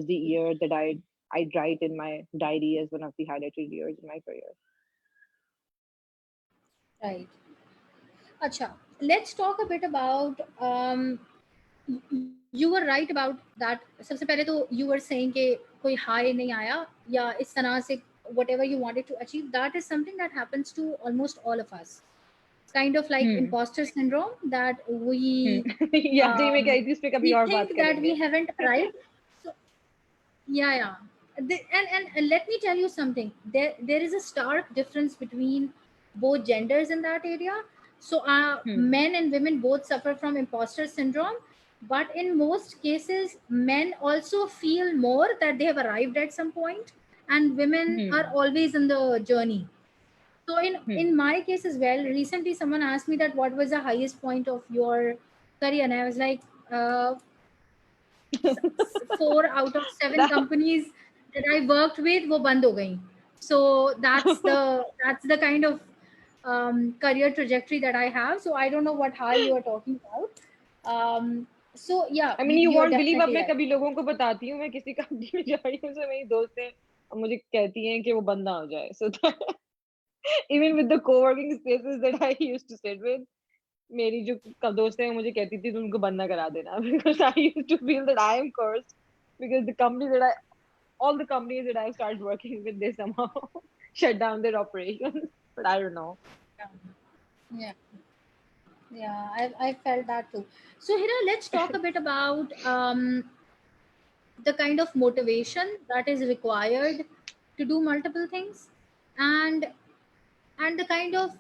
the year that I'd write in my diary as one of the highlighted years in my career। Right. Acha, let's talk a bit about you were right about that। सबसे पहले तो you were saying कि कोई high नहीं आया या इस तरह से whatever you wanted to achieve, that is something that happens to almost all of us, kind of like hmm imposter syndrome, that याद ही में कही थी, इस पे कभी we और बात think that we करेंगे। haven't arrived। So yeah, yeah. And let me tell you something, there is a stark difference between both genders in that area। So hmm men and women both suffer from imposter syndrome, but in most cases men also feel more that they have arrived at some point, and women are hmm always in the journey। So in hmm my case as well, recently someone asked me that what was the highest point of your career, and I was like, 4 out of 7 That- companies that I worked with वो बंद हो गई। So that's the kind of career trajectory that I have. So I don't know what high you are talking about. So yeah, I mean, you you're won't believe, अब definitely मैं right. कभी लोगों को बताती हूँ मैं किसी कंपनी में जा रही हूँ, so मेरी दोस्त है और मुझे कहती हैं कि वो बंद ना हो जाए, so even with the co-working spaces that I used to sit with, मेरी जो दोस्त है मुझे कहती थी तुम उनको बंद ना करा देना because I used to feel that I am cursed because the company that I all the companies that I've started working with, they somehow shut down their operations. But I don't know. Yeah, yeah, I felt that too. So Hira, let's talk a bit about the kind of motivation that is required to do multiple things, and the kind of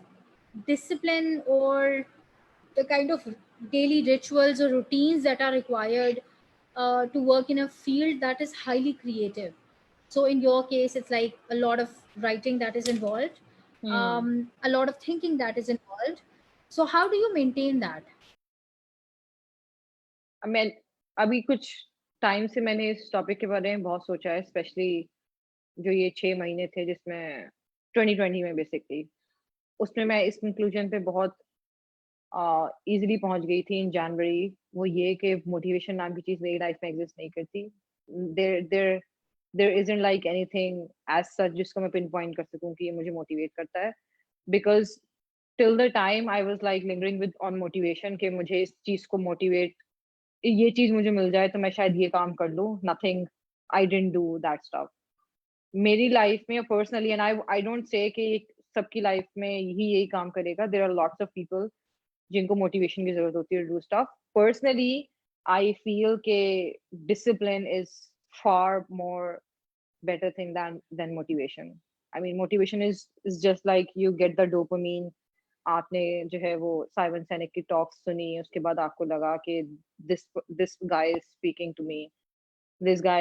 discipline or the kind of daily rituals or routines that are required to work in a field that is highly creative. So in your case, it's like a lot of writing that is involved, Hmm. a lot of thinking that is involved. So how do you maintain that? मैं अभी कुछ time से मैंने इस topic के बारे में बहुत सोचा है, स्पेशली जो ये 6 महीने थे जिसमें 2020 में बेसिकली उसमें मैं इस कंक्लूजन पे बहुत इजीली पहुंच गई थी इन जनवरी। वो ये कि मोटिवेशन नाम की चीज मेरी लाइफ में एग्जिस्ट नहीं करती। There there there isn't like anything as such जिसको मैं पिन पॉइंट कर सकूं कि ये मुझे मोटिवेट करता है, because till the time I was like lingering with on motivation कि मुझे इस चीज को मोटिवेट, ये चीज मुझे मिल जाए तो मैं शायद ये काम कर लूं, nothing, I didn't do that stuff मेरी लाइफ में personally. And I I don't say कि सबकी लाइफ में ही यही काम करेगा, there are lots of people जिनको मोटिवेशन की जरूरत होती है to do stuff. Personally I feel के discipline is far more better thing than motivation. I mean, motivation is just like you get the dopamine. आपने जो है वो साइमन सेनेक की टॉक्स सुनी, उसके बाद आपको लगा कि this this guy is speaking to me, this guy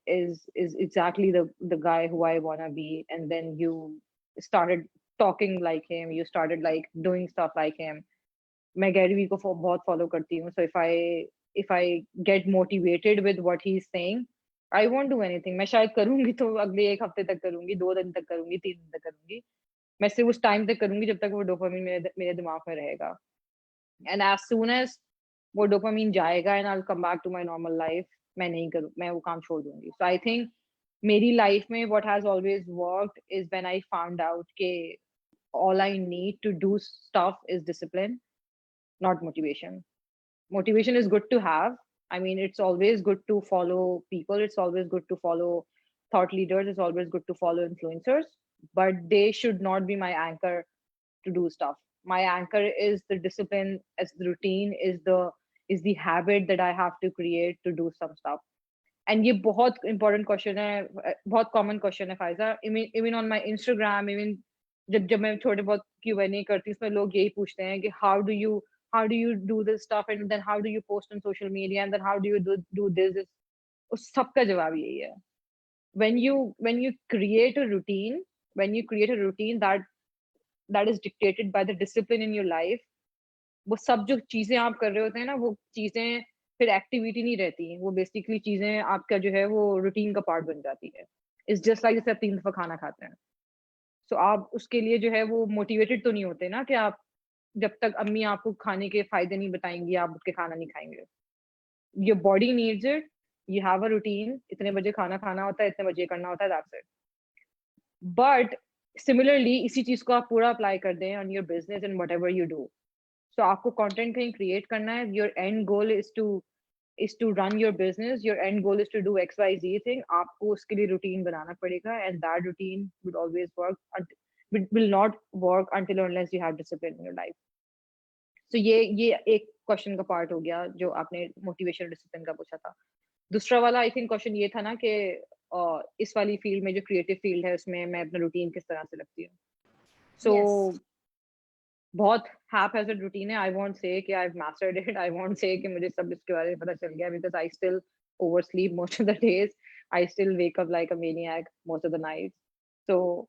is exactly the guy who I want to be, and then you started talking like him, you started like doing stuff like him. मैं Gary Vee को बहुत follow करती हूँ, so if I get motivated with what he's saying, I won't do anything. मैं शायद करूंगी तो अगले एक हफ्ते तक करूंगी, 2 दिन तक करूंगी, 3 दिन तक करूंगी, मैं सिर्फ उस टाइम तक करूंगी जब तक वो डोपामिन मेरे दिमाग में रहेगा। एंड एज सून एज वो डोपामिन जाएगा and I come back to my normal life, मैं नहीं करूँ, मैं वो काम छोड़ दूंगी। सो आई थिंक मेरी लाइफ में what has always worked is when I found out के all I need to do stuff is discipline, not motivation. Motivation is good to have. I mean, it's always good to follow people, it's always good to follow thought leaders, it's always good to follow influencers, but they should not be my anchor to do stuff. My anchor is the discipline, as the routine is the habit that I have to create to do some stuff. And ये बहुत important question है, बहुत common question है Faiza. Even on my Instagram, even जब मैं छोटे बहुत Q&A करती हूँ उसमें लोग यही पूछते हैं कि how do you do this stuff, and then how do you post on social media, and then how do you do this, उस सबका जवाब यही है। When you create a routine, when you create a routine that is dictated by the discipline in your life, वो सब जो चीजें आप कर रहे होते हैं ना, वो चीजें फिर एक्टिविटी नहीं रहती, वो बेसिकली चीजें आपका जो है वो रूटीन का पार्ट बन जाती है। इट्स जस्ट लाइक जैसे आप 3 दफा खाना खाते हैं, सो आप उसके लिए जो है वो मोटिवेटेड तो नहीं होते ना कि आप जब तक अम्मी आपको खाने के फायदे नहीं बताएंगी आप उठ के खाना नहीं खाएंगे। Your body needs it, you have a routine, इतने बजे खाना खाना होता है, इतने बजे करना होता है, दैट्स इट। बट सिमिलरली इसी चीज को आप पूरा अप्लाई कर दें on your business and whatever you do. So आपको कंटेंट कहीं क्रिएट करना है, your end goal is to run your business, your end goal is to do XYZ thing, आपको उसके लिए रूटीन बनाना पड़ेगा, and that routine will always work, will not work until or unless you have discipline in your life. So ये एक question का part हो गया जो आपने मोटिवेशन डिसिप्लिन का पूछा था। दूसरा वाला आई थिंक क्वेश्चन ये था ना कि इस वाली फील्ड में जो क्रिएटिव फील्ड है उसमें मैं अपना रूटीन किस तरह से लगती हूँ। सो Yes. बहुत haphazard routine है। I won't say कि I've mastered it. I won't say कि मुझे सब इसके बारे में पता चल गया, because I still oversleep most of the days. I still wake up like a maniac most of the nights. So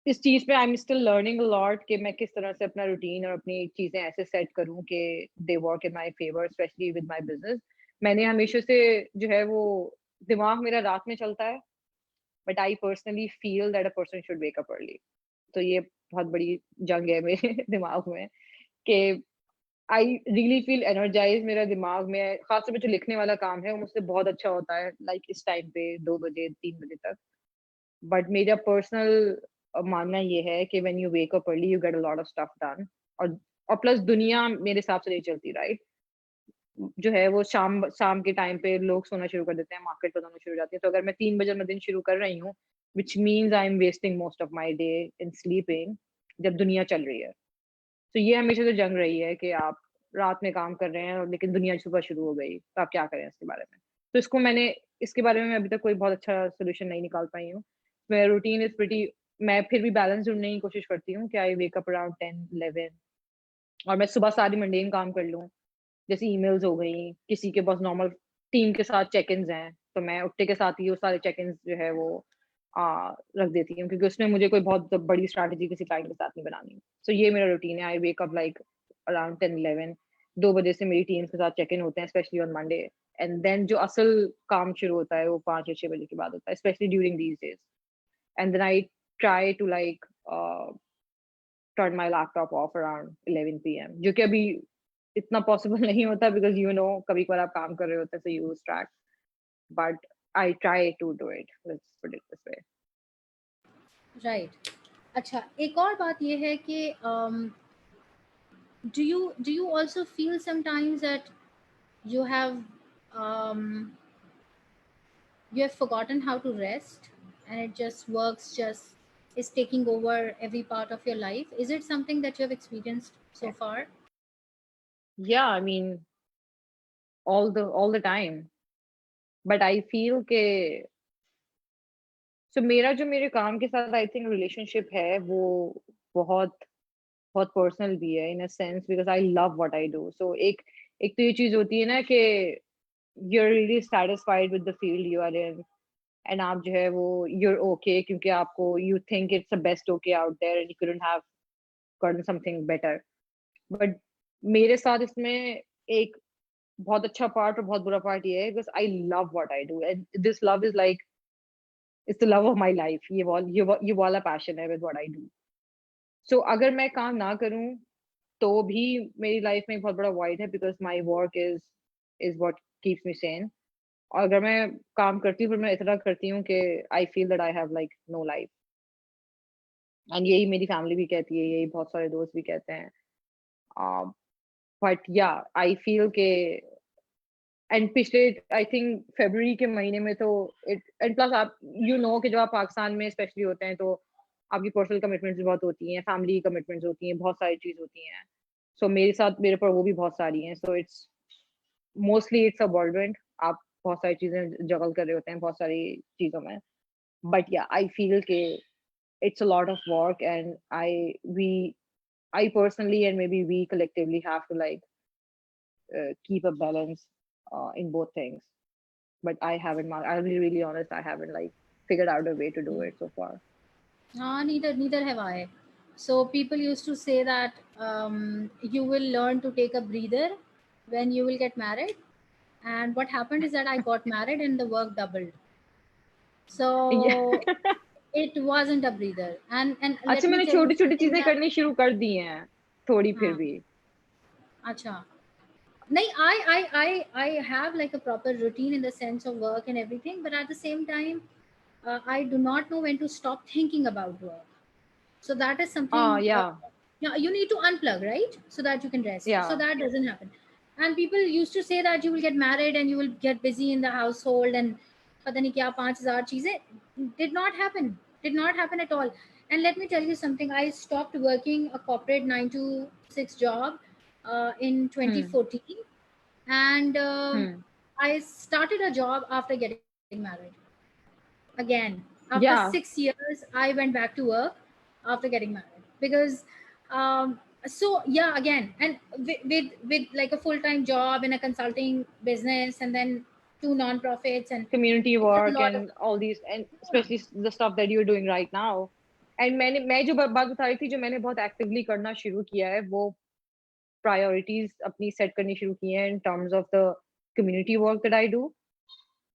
इस चीज पे I am still learning a lot कि मैं किस तरह से अपना रूटीन और अपनी चीजें ऐसे सेट करूं कि they work in my favour, specially with my business. मैंने हमेशा से जो है वो दिमाग मेरा रात में चलता है, but I personally feel that a person should wake up early. तो ये बहुत बड़ी जंग है मेरे दिमाग में कि आई रियली फील एनर्जाइज। मेरा दिमाग में खासतौर पे जो लिखने वाला काम है वो मुझसे बहुत अच्छा होता है, लाइक इस टाइम पे 2 बजे 3 बजे तक। बट मेरा पर्सनल मानना ये है कि when you wake up early you get a lot of stuff done. और प्लस दुनिया मेरे हिसाब से नहीं चलती, राइट? जो है वो शाम शाम के टाइम पे लोग सोना शुरू कर देते हैं, मार्केट बंद होना शुरू हो जाती है। तो अगर मैं 3 बजे अपना दिन शुरू कर रही हूँ, विच means I am wasting most of my day in sleeping, जब दुनिया चल रही है। तो ये हमेशा से जंग रही है कि आप रात में काम कर रहे हैं और लेकिन दुनिया सुबह शुरू हो गई, तो आप क्या करें इसके बारे में। तो इसके बारे में मैं अभी तक कोई बहुत अच्छा सोल्यूशन नहीं निकाल पाई हूँ। मेरा रूटीन इज प्रिटी, मैं फिर भी बैलेंस ढूंढने की कोशिश करती हूँ कि आई वेक अप अराउंड 10 11, और मैं सुबह सारी मंडेन काम कर लूँ। जैसे ईमेल्स हो गई, किसी के पास नॉर्मल टीम के साथ चेक इन हैं, तो मैं उठने के साथ ही वो सारे चेक इन जो है वो रख देती हूँ, क्योंकि उसमें मुझे कोई बहुत बड़ी स्ट्रैटेजी किसी क्लाइंट के साथ नहीं बनानी। सो ये मेरा रूटीन है। आई वेक अप लाइक अराउंड 10 11, 2 बजे से मेरी टीम के साथ चेक इन होते हैं, specially on Monday. And then जो असल काम शुरू होता है वो 5 या 6 बजे के बाद होता है, specially during these days. And then I try to like turn my laptop off around 11 p.m., जो कि अभी इतना पॉसिबल नहीं होता, बिकॉज यू नो कभी कभार आप काम कर रहे होते हैं, so you lose track. But I try to do it, let's put it this way. Right. अच्छा, एक और बात ये है कि do you also feel sometimes that you have um, you have forgotten how to rest, and it just is taking over every part of your life? Is it something that you have experienced so far? Yeah, I mean, all the time. But I feel के so मेरा जो मेरे काम के साथ I think relationship है वो बहुत बहुत पर्सनल भी है, in a sense, because I love what I do. So एक एक तो ये चीज होती है ना कि you're really satisfied with the field you are in, and आप जो है वो you're okay क्योंकि आपको you think it's the best okay out there and you couldn't have gotten something better. But मेरे साथ इसमें एक बहुत अच्छा पार्ट और बहुत बुरा पार्ट ये है, because I love what I do and this love is like it's the love of my life. ये वाला पैशन है विद व्हाट आई डू। सो अगर मैं काम ना करूं तो भी मेरी लाइफ में एक बहुत बड़ा वॉइड है, because my work is what keeps me Sen. और अगर मैं काम करती हूँ फिर मैं इतना करती हूँ कि I feel that I have like no life. And यही मेरी फैमिली भी कहती है, यही बहुत सारे दोस्त भी कहते हैं। बट या आई फील के एंड पिछले आई थिंक फरवरी के महीने में तो इट एंड प्लस आप कि जब आप पाकिस्तान में स्पेशली होते हैं तो आपकी पर्सनल कमिटमेंट्स बहुत होती हैं, फैमिली कमिटमेंट्स होती हैं, बहुत सारी चीज होती हैं। सो मेरे साथ मेरे पर वो भी बहुत सारी हैं। So it's mostly it's a whirlwind। आप बहुत सारी चीजें जगल कर रहे होते हैं बहुत सारी चीजों में। बट या आई फील के it's a lot of work, and I personally and maybe we collectively have to like keep a balance in both things. But I haven't, I'll be really honest, I haven't like figured out a way to do it so far. Neither have I. So people used to say that you will learn to take a breather when you will get married. And what happened is that I got married and the work doubled. Yeah. So it wasn't a breather. And अच्छा, let me मैंने tell you छोटी छोटी something चीजें that करनी शुरू कर दी हैं, थोड़ी फिर हाँ, भी। अच्छा, nahi, I have like a proper routine in the sense of work and everything, but at the same time, I do not know when to stop thinking about work. So that is Ah, something. yeah, Yeah, you need to unplug, right, so that you can rest. So yeah. that doesn't happen. And people used to say that you will get married and you will get busy in the household and पता नहीं क्या 5,000 चीजें did not happen. Did not happen at all. And let me tell you something. I stopped working a corporate 9 to 6 job in Hmm, 2014, and hmm. I started a job after getting married. Again, after six Yeah, years, I went back to work after getting married because so yeah, again, and with like a full-time job in a consulting business, and then two non-profits, and community it's a work lot of and all these, and yeah. especially the stuff that you're doing right now. And मैं जो बात बता रही थी, जो मैंने बहुत actively करना शुरू किया है, वो प्रायोरिटीज अपनी सेट करनी शुरू की हैं in terms of the community work that I do.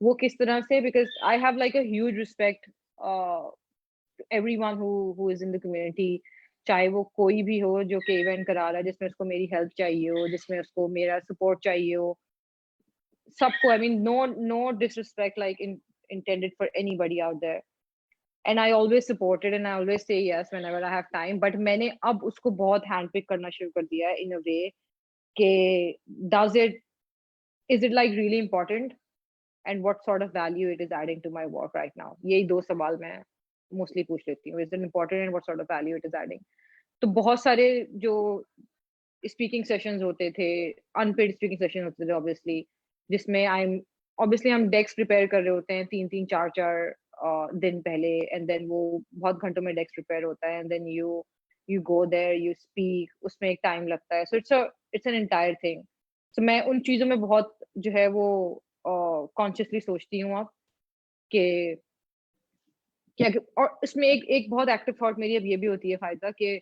वो किस तरह से, because I have like a huge respect everyone who is in the community, चाहे वो कोई भी हो जो कि इवेंट करा रहा है, जिसमें उसको मेरी हेल्प चाहिए हो, जिसमें उसको मेरा सपोर्ट चाहिए हो, सबको, I mean no disrespect like intended for anybody out there. And I always support it and I always say yes whenever I have time. But मैंने अब उसको बहुत हैंड पिक करना शुरू कर दिया है in a way कि does it, is it like really important, and what sort of value it is adding to my work right now. यही दो सवाल मैं मोस्टली पूछ लेती हूँ. Is it important and what sort of value it is adding. तो बहुत सारे जो स्पीकिंग सेशंस होते थे, अनपेड स्पीकिंग सेशन होते थे ऑब्वियसली, जिसमें आई एम ऑब्वियसली हम डेस्क प्रिपेयर कर रहे होते हैं 3-3 4-4 दिन पहले, एंड देन वो बहुत घंटों में डेस्क प्रिपेयर होता है, and then you go there, you speak, उसमें एक टाइम लगता है. So it's an entire thing. So मैं उन चीजों में बहुत जो है वो कॉन्शियसली सोचती हूँ अब कि क्या. और इसमें एक एक बहुत एक्टिव थॉट मेरी अब ये भी होती है फायदा कि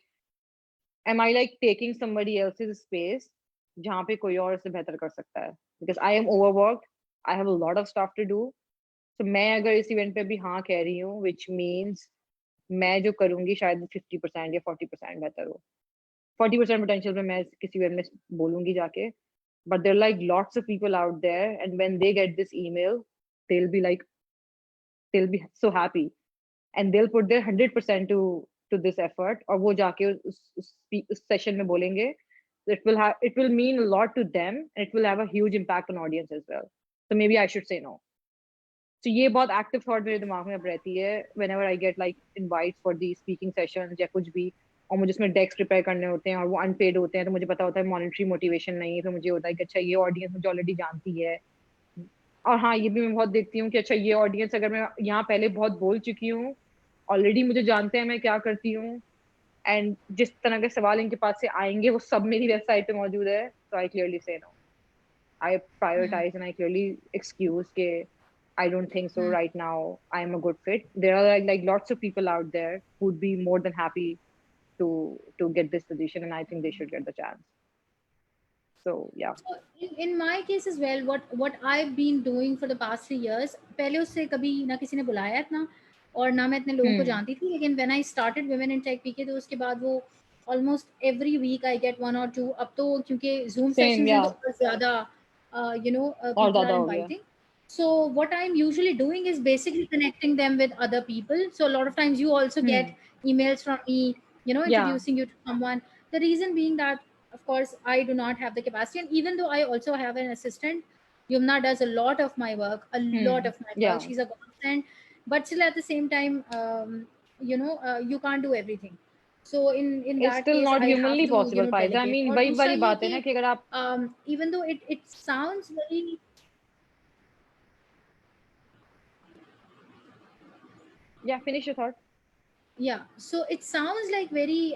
am I like taking somebody else's space जहाँ पे कोई और इससे बेहतर कर सकता है, because I am overworked, I have a lot of stuff to do. So मैं अगर इस इवेंट पे भी हाँ कह रही हूँ, which means मैं जो करूंगी शायद 50% या 40% बेहतर हो. 40% potential में मैं किसी इवेंट में बोलूंगी जाके, but there are like lots of people out there, and when they get this email, they'll be like, they'll be so happy, and they'll put their 100% to this effort, और वो जाके उस सेशन में बोलेंगे. It will mean a lot to them, and it will have a huge impact on audience as well. So maybe I should say no. So ये बहुत active thought मेरे दिमाग में अब रहती है whenever I get like invites for the speaking sessions या कुछ भी, और मुझे उसमें डेस्क प्रिपेयर करने होते हैं और वो अनपेड होते हैं, तो मुझे पता होता है मॉनेटरी मोटिवेशन नहीं है, तो मुझे होता है कि अच्छा ये ऑडियंस मुझे ऑलरेडी जानती है. और हाँ, ये भी मैं बहुत देखती हूँ कि अच्छा ये ऑडियंस, अगर मैं यहाँ पहले बहुत बोल चुकी हूँ, ऑलरेडी मुझे जानते हैं मैं क्या करती हूँ, एंड जिस तरह के सवाल इनके पास से आएंगे वो सब मेरी वेबसाइट पे मौजूद है, तो I clearly say no. I prioritize and I clearly excuse के I don't think so right now. I am a good fit. There are like lots of people out there who'd be more than happy to get this position, and I think they should get the chance. So yeah. So in my case as well, what I've been doing for the past 3 years, पहले उससे कभी ना किसी ने बुलाया इतना, और ना मैं इतने लोगों को जानती थी, लेकिन when I started Women in Tech PK, तो उसके बाद वो almost every week I get 1 or 2. अब तो क्योंकि Zoom Same, sessions हैं तो yeah. और ज़्यादा और people ज्यादा are हो गया. inviting. So what I'm usually doing is basically connecting them with other people. So a lot of times you also get emails from me, Yeah. introducing you to someone. The reason being that, of course, I do not have the capacity, and even though I also have an assistant, Yumna does a lot of my work, a lot of my work. Yeah. She's a godsend, but still at the same time, you can't do everything. So in It's that still case, not I have humanly to possible, Faiza. I delegate. mean, और वही दूसरा वाली ये बात है ना कि कि अगर आप. even though it sounds very, Yeah, finish your thought. yeah, so it sounds like very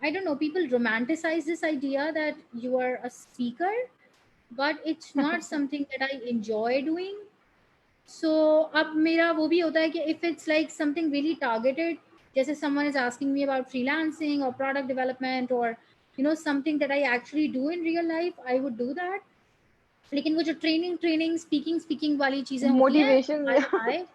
I don't know, people romanticize this idea that you are a speaker, but it's not something that I enjoy doing. So अब मेरा वो भी होता है कि if it's like something really targeted, जैसे someone is asking me about freelancing or product development, or something that I actually do in real life, I would do that. लेकिन वो जो ट्रेनिंग स्पीकिंग वाली चीजें होती हैं, Motivation. I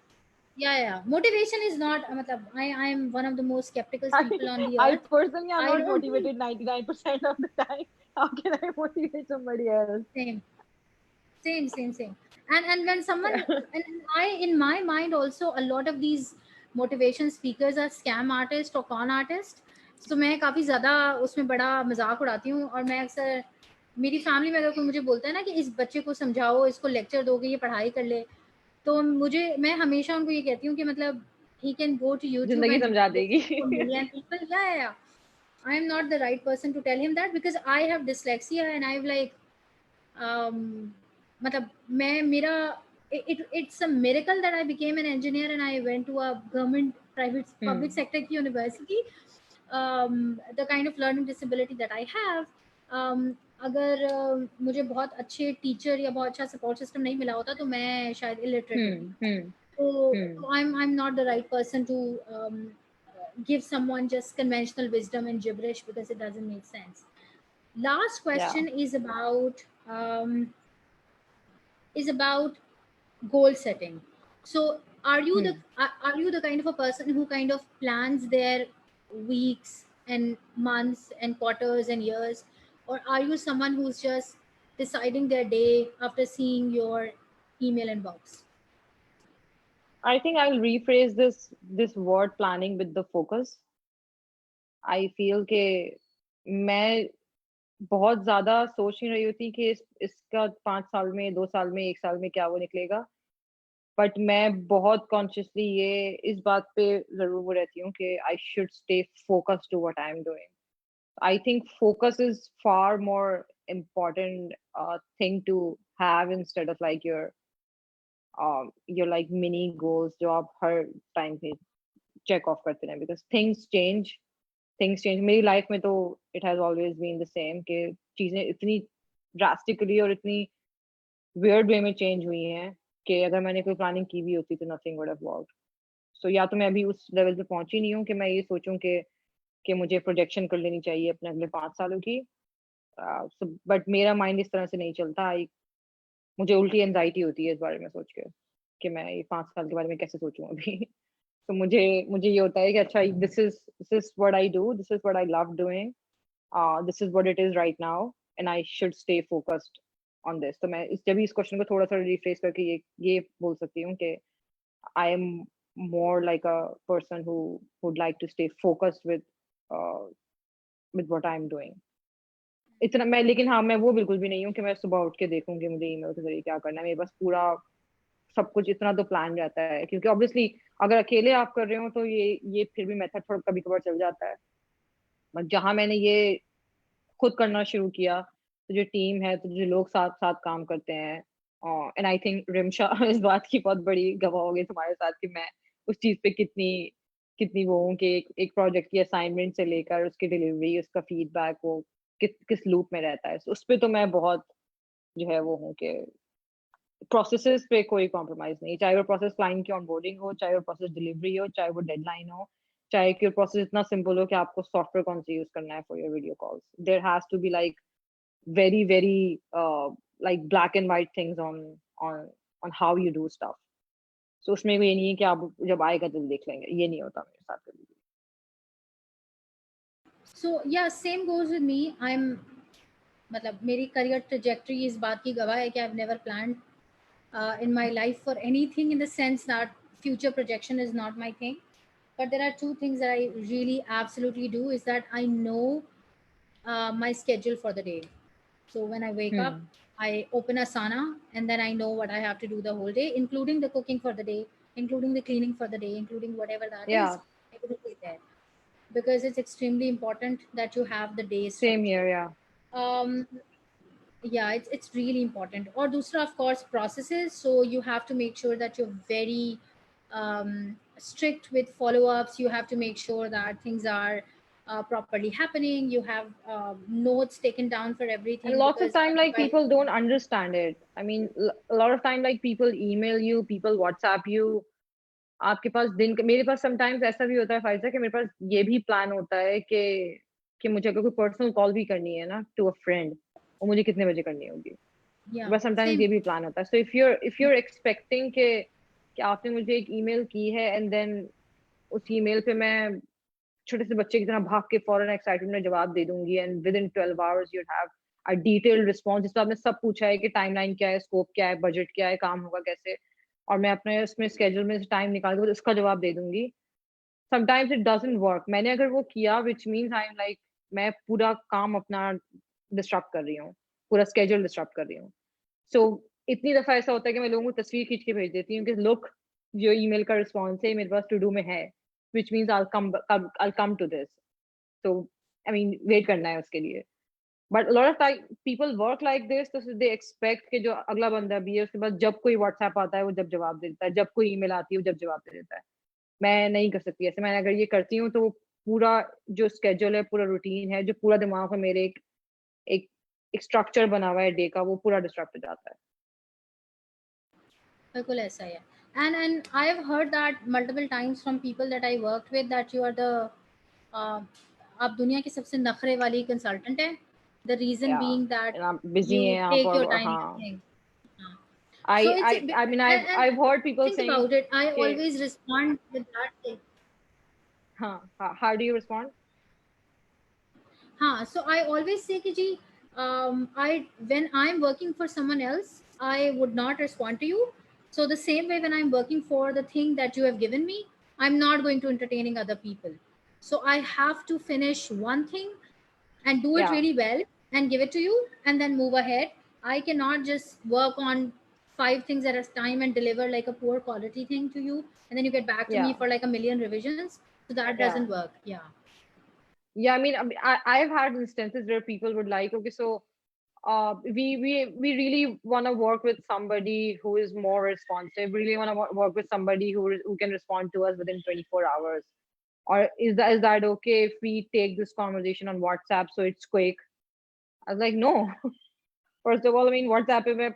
yeah, motivation is not, मतलब I am one of the most skeptical I, people on the I earth. personally am I not don't do motivated 99% of the time. How can I motivate somebody else? same same. And when someone, Yeah. and I, in my mind also, a lot of these motivation speakers are scam artists or con artists. So मैं काफी ज्यादा उसमें बड़ा मजाक उड़ाती हूँ, और मैं अक्सर मेरी फैमिली में अगर कोई मुझे बोलता है ना कि इस बच्चे को समझाओ, इसको लेक्चर दोगे, ये पढ़ाई कर ले, तो मैं हमेशा उनको ये कहती हूँ कि मतलब he can go to YouTube जिंदगी and समझा देगी. listen to a million people. Yeah. I am not the right person to tell him that, because I have dyslexia, and I've like मतलब मैं मेरा it's a miracle that I became an engineer and I went to a government private public sector की university. The kind of learning disability that I have, अगर मुझे बहुत अच्छे teacher या बहुत अच्छा सपोर्ट सिस्टम नहीं मिला होता, तो मैं शायद illiterate होती. So I'm not the right person to give someone just conventional wisdom and gibberish, because it doesn't make sense. Last Yeah. question is about goal setting. So are you the kind of a person who kind of plans their weeks and months and quarters and years, or are you someone who's just deciding their day after seeing your email inbox? I think I'll rephrase this word planning with the focus. I feel कि मैं बहुत ज्यादा सोच नहीं रही होती कि इसका 5 साल में, 2 साल में, 1 साल में क्या वो निकलेगा। बट मैं बहुत कॉन्शियसली ये इस बात पे जरूर वो रहती हूँ कि I should stay focused to what I am doing. I think focus is far more important thing to have instead of like your like mini goals जो आप हर टाइम पे check off करते रहें because things change मेरी life में तो it has always been the same कि चीजें इतनी drastically और इतनी weird way में change हुई हैं कि अगर मैंने कोई प्लानिंग की भी होती तो nothing would have worked। So या तो मैं अभी उस लेवल पे पहुंची नहीं हूँ कि मैं ये सोचूं कि मुझे प्रोजेक्शन कर लेनी चाहिए अपने अगले 5 सालों की। बट मेरा माइंड इस तरह से नहीं चलता। आई मुझे उल्टी एंजाइटी होती है इस बारे में सोच के कि मैं ये 5 साल के बारे में कैसे सोचूं अभी। तो मुझे मुझे ये होता है कि अच्छा this is what I do, this is what I love doing, this is what it is right now and I should stay focused on this. तो मैं जब भी इस क्वेश्चन को थोड़ा सा रिफ्रेश करके ये बोल सकती हूँ कि I am more like a person who would like to stay focused with what I am doing. इतना मैं, लेकिन हाँ मैं वो बिल्कुल भी नहीं हूँ कि मैं सुबह उठ के देखूंगी मुझे ईमेल के जरिए क्या करना है। मेरे पास पूरा सब कुछ इतना तो प्लान रहता है क्योंकि ऑब्वियसली अगर अकेले आप कर रहे हो तो ये फिर भी मेथड थोड़ा कभी कभार चल जाता है। बट जहां मैंने ये खुद करना शुरू किया तो जो टीम है, तो जो लोग साथ साथ काम करते हैं, एंड आई थिंक रिमशा इस बात की बहुत बड़ी गवाह होगी तुम्हारे साथ कि मैं उस चीज पे कितनी कितनी वो हूँ कि एक प्रोजेक्ट की असाइनमेंट से लेकर उसकी डिलीवरी, उसका फीडबैक, वो किस लूप में रहता है। उस पे तो मैं बहुत जो है वो हूँ कि प्रोसेसेस पे कोई कॉम्प्रोमाइज नहीं, चाहे वो प्रोसेस क्लाइंट की ऑनबोर्डिंग हो, चाहे वो प्रोसेस डिलीवरी हो, चाहे वो डेडलाइन हो, चाहे कि प्रोसेस इतना सिंपल हो कि आपको सॉफ्टवेयर कौन सा यूज करना है for your video calls. There has to be like very very like black and white things on on how you do stuff। so उसमें भी ये नहीं है कि आप जब आएगा तो देख लेंगे, ये नहीं होता मेरे साथ कभी भी। So yeah, same goes with me. I'm मतलब मेरी करियर ट्रेजेक्ट्री इस बात की गवाह है कि I have never planned in my life for anything, in the sense that future projection is not my thing. But there are two things that I really absolutely do, is that I know my schedule for the day. So when I wake up, hmm. I open Asana, and then I know what I have to do the whole day, including the cooking for the day, including the cleaning for the day, including whatever that is. Yeah, Everything is there, because it's extremely important that you have the day same here, structured. yeah। Um, yeah, it's really important. Or dusra, of course, processes. So you have to make sure that you're very strict with follow-ups. You have to make sure that things are properly happening. You have notes taken down for And everything, lots of because time like otherwise, people don't understand it, I mean a lot of time like people email you, people WhatsApp you, आपके पास दिन मेरे पास sometimes ऐसा भी होता है फायजा कि मेरे पास ये भी प्लान होता है कि मुझे अगर कोई पर्सनल कॉल भी करनी है ना टू अ फ्रेंड, वो मुझे कितने बजे करनी होगी। yeah, बस समटाइम्स same. ये भी प्लान होता है। सो इफ you're एक्सपेक्टिंग कि आपने मुझे एक ईमेल की है एंड देन उस ईमेल पे मैं छोटे से बच्चे की तरह भाग के फौरन एक्साइटेड में जवाब दे दूंगी and with in 12 hours you have a detailed response जिसमें आपने सब पूछा है कि टाइमलाइन क्या है, स्कोप क्या है, बजट क्या है, काम होगा कैसे, और मैं अपने उसमें स्केड्यूल में से टाइम निकाल के उसका जवाब दे दूंगी। Sometimes it doesn't work. मैंने अगर वो किया विच मीन्स आई एम लाइक मैं पूरा काम अपना डिस्टर्ब कर रही हूँ, पूरा स्केड्यूल डिस्टर्ब कर रही हूँ। सो इतनी दफा ऐसा होता है कि मैं लोगों को तस्वीर खींच के भेज देती हूँ कि लुक जो ईमेल का रिस्पॉन्स है मेरे पास टू डू में है, which means I come to this. तो आई मीन वेट करना है उसके लिए। But lot of time people work like this, तो दे एक्सपेक्ट कि जो अगला बंदा भी है उसके पास जब कोई व्हाट्सएप आता है वो जब जवाब दे देता है, जब कोई ईमेल आती है वो जब जवाब दे देता है। मैं नहीं कर सकती ऐसे। मैं अगर ये करती हूँ तो वो पूरा जो स्केड्यूल है, पूरा रूटीन है, जो पूरा दिमाग में मेरे एक एक स्ट्रक्चर बना हुआ है डे का, वो पूरा डिस्ट्रक्ट हो जाता है। बिल्कुल ऐसा ही है. And I have heard that multiple times from people that I worked with, that you are the uh, आप दुनिया की सबसे नखरे वाली कंसल्टेंट है. The reason या being that आप बिजी you हैं आप, take your और time for हाँ things. हाँ. आई So it's I a bit, I mean I've and I've heard people think saying about it. I कि always respond with that thing. How do you respond? हाँ, so I always say कि जी, I when I'm working for someone else, I would not respond to you. So the same way when I'm working for the thing that you have given me, I'm not going to entertaining other people. So I have to finish one thing and do it Yeah, really well and give it to you and then move ahead. I cannot just work on five things at a time and deliver like a poor quality thing to you and then you get back to me yeah, for like a million revisions. So that doesn't yeah. work. Yeah. Yeah, I've had instances where people would like, okay, so we really want to work with somebody who is more responsive. Really want to work with somebody who can respond to us within 24 hours. Or is that okay if we take this conversation on WhatsApp so it's quick? I was like, no. First of all, I mean, WhatsApp पे मैं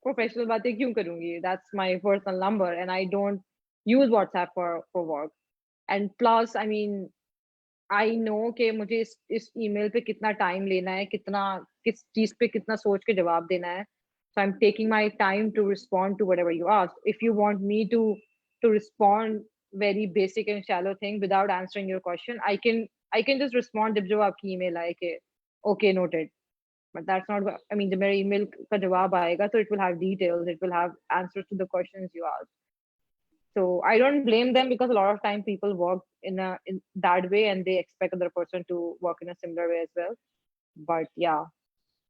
professional बातें क्यों करूंगी? That's my personal number, and I don't use WhatsApp for work. And plus, I mean, I know कि मुझे इस email पे कितना टाइम लेना है, कितना किस चीज पे कितना सोच के जवाब देना है. So I'm taking my time to respond to whatever you ask. If you want me to respond very basic and shallow thing without answering your question, I can just respond जब जो आपकी email आए कि okay noted. But that's not I mean जब मेरे email का जवाब आएगा तो it will have details, it will have answers to the questions you ask. So I don't blame them because a lot of time people work in that way and they expect other person to work in a similar way as well. But yeah,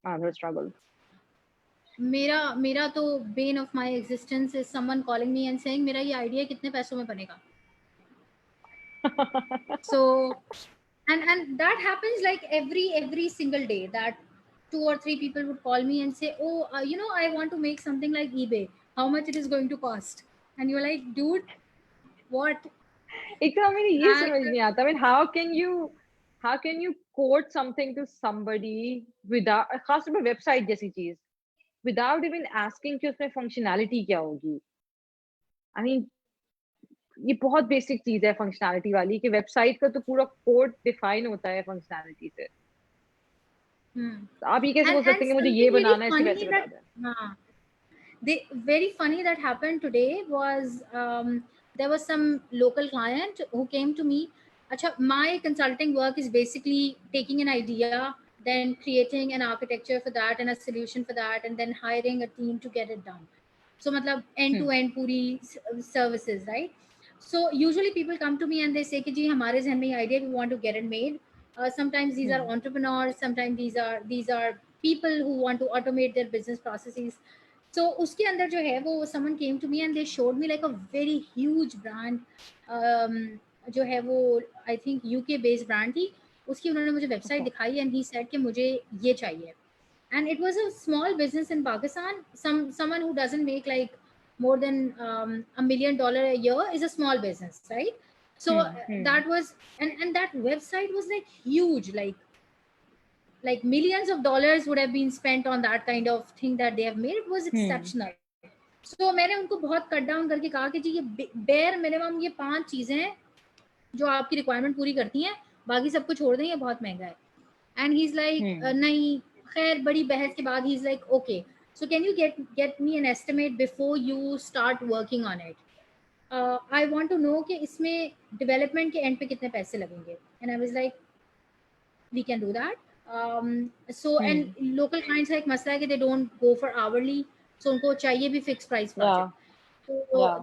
another struggle. मेरा तो bane of my existence is someone calling me and saying मेरा ये idea कितने पैसों में बनेगा. So and that happens like every single day that two or three people would call me and say, oh, I want to make something like eBay, how much it is going to cost, and you're like, dude, what? एक तो हमें ये And समझ नहीं आता. I mean, how can you quote something to somebody without खासतौर पे website जैसी चीज without even asking कि उसमें फंक्शनैलिटी क्या होगी. I mean, ये बहुत बेसिक चीज है फंक्शनैलिटी वाली कि वेबसाइट का तो पूरा कोड डिफाइन होता है फंक्शनैलिटी से. तो आप ये कैसे बोल सकते and हैं कि मुझे ये something very बनाना है इसके पैसे funny बता that दें. they very funny that happened today was, there was some local client who came to me. Acha, my consulting work is basically taking an idea, then creating an architecture for that and a solution for that, and then hiring a team to get it done. So matlab end to hmm end puri services, right? So usually people come to me and they say कि जी हमारे जहन में ये idea, we want to get it made. Sometimes these are hmm entrepreneurs, sometimes these are people who want to automate their business processes. So उसके अंदर जो है वो someone came to me and they showed me like a very huge brand, um, जो है वो I think UK based brand थी. उसकी उन्होंने मुझे वेबसाइट अच्छा. दिखाई and he said कि मुझे ये चाहिए. And it was a small business in Pakistan. Someone who doesn't make like more than $1 million a year is a small business, right? So hmm that was, and that website was like huge, like millions of dollars would have been spent on that kind of thing that they have made. It was hmm exceptional. So मैंने उनको बहुत cut down करके कहा कि जी ये bare minimum ये 5 चीजें हैं जो आपकी रिक्वायरमेंट पूरी करती हैं, बाकी सब कुछ छोड़ दें, ये बहुत महंगा है. And he is like hmm नहीं. खैर बड़ी बहस के बाद he is like okay, so can you get me an estimate before you start working on it. I want to know कि इसमें डेवलपमेंट के एंड पे कितने पैसे लगेंगे. And I was like we can do that. So and hmm local clients का एक मसला है कि they don't go for hourly, so उनको चाहिए भी fixed price या project.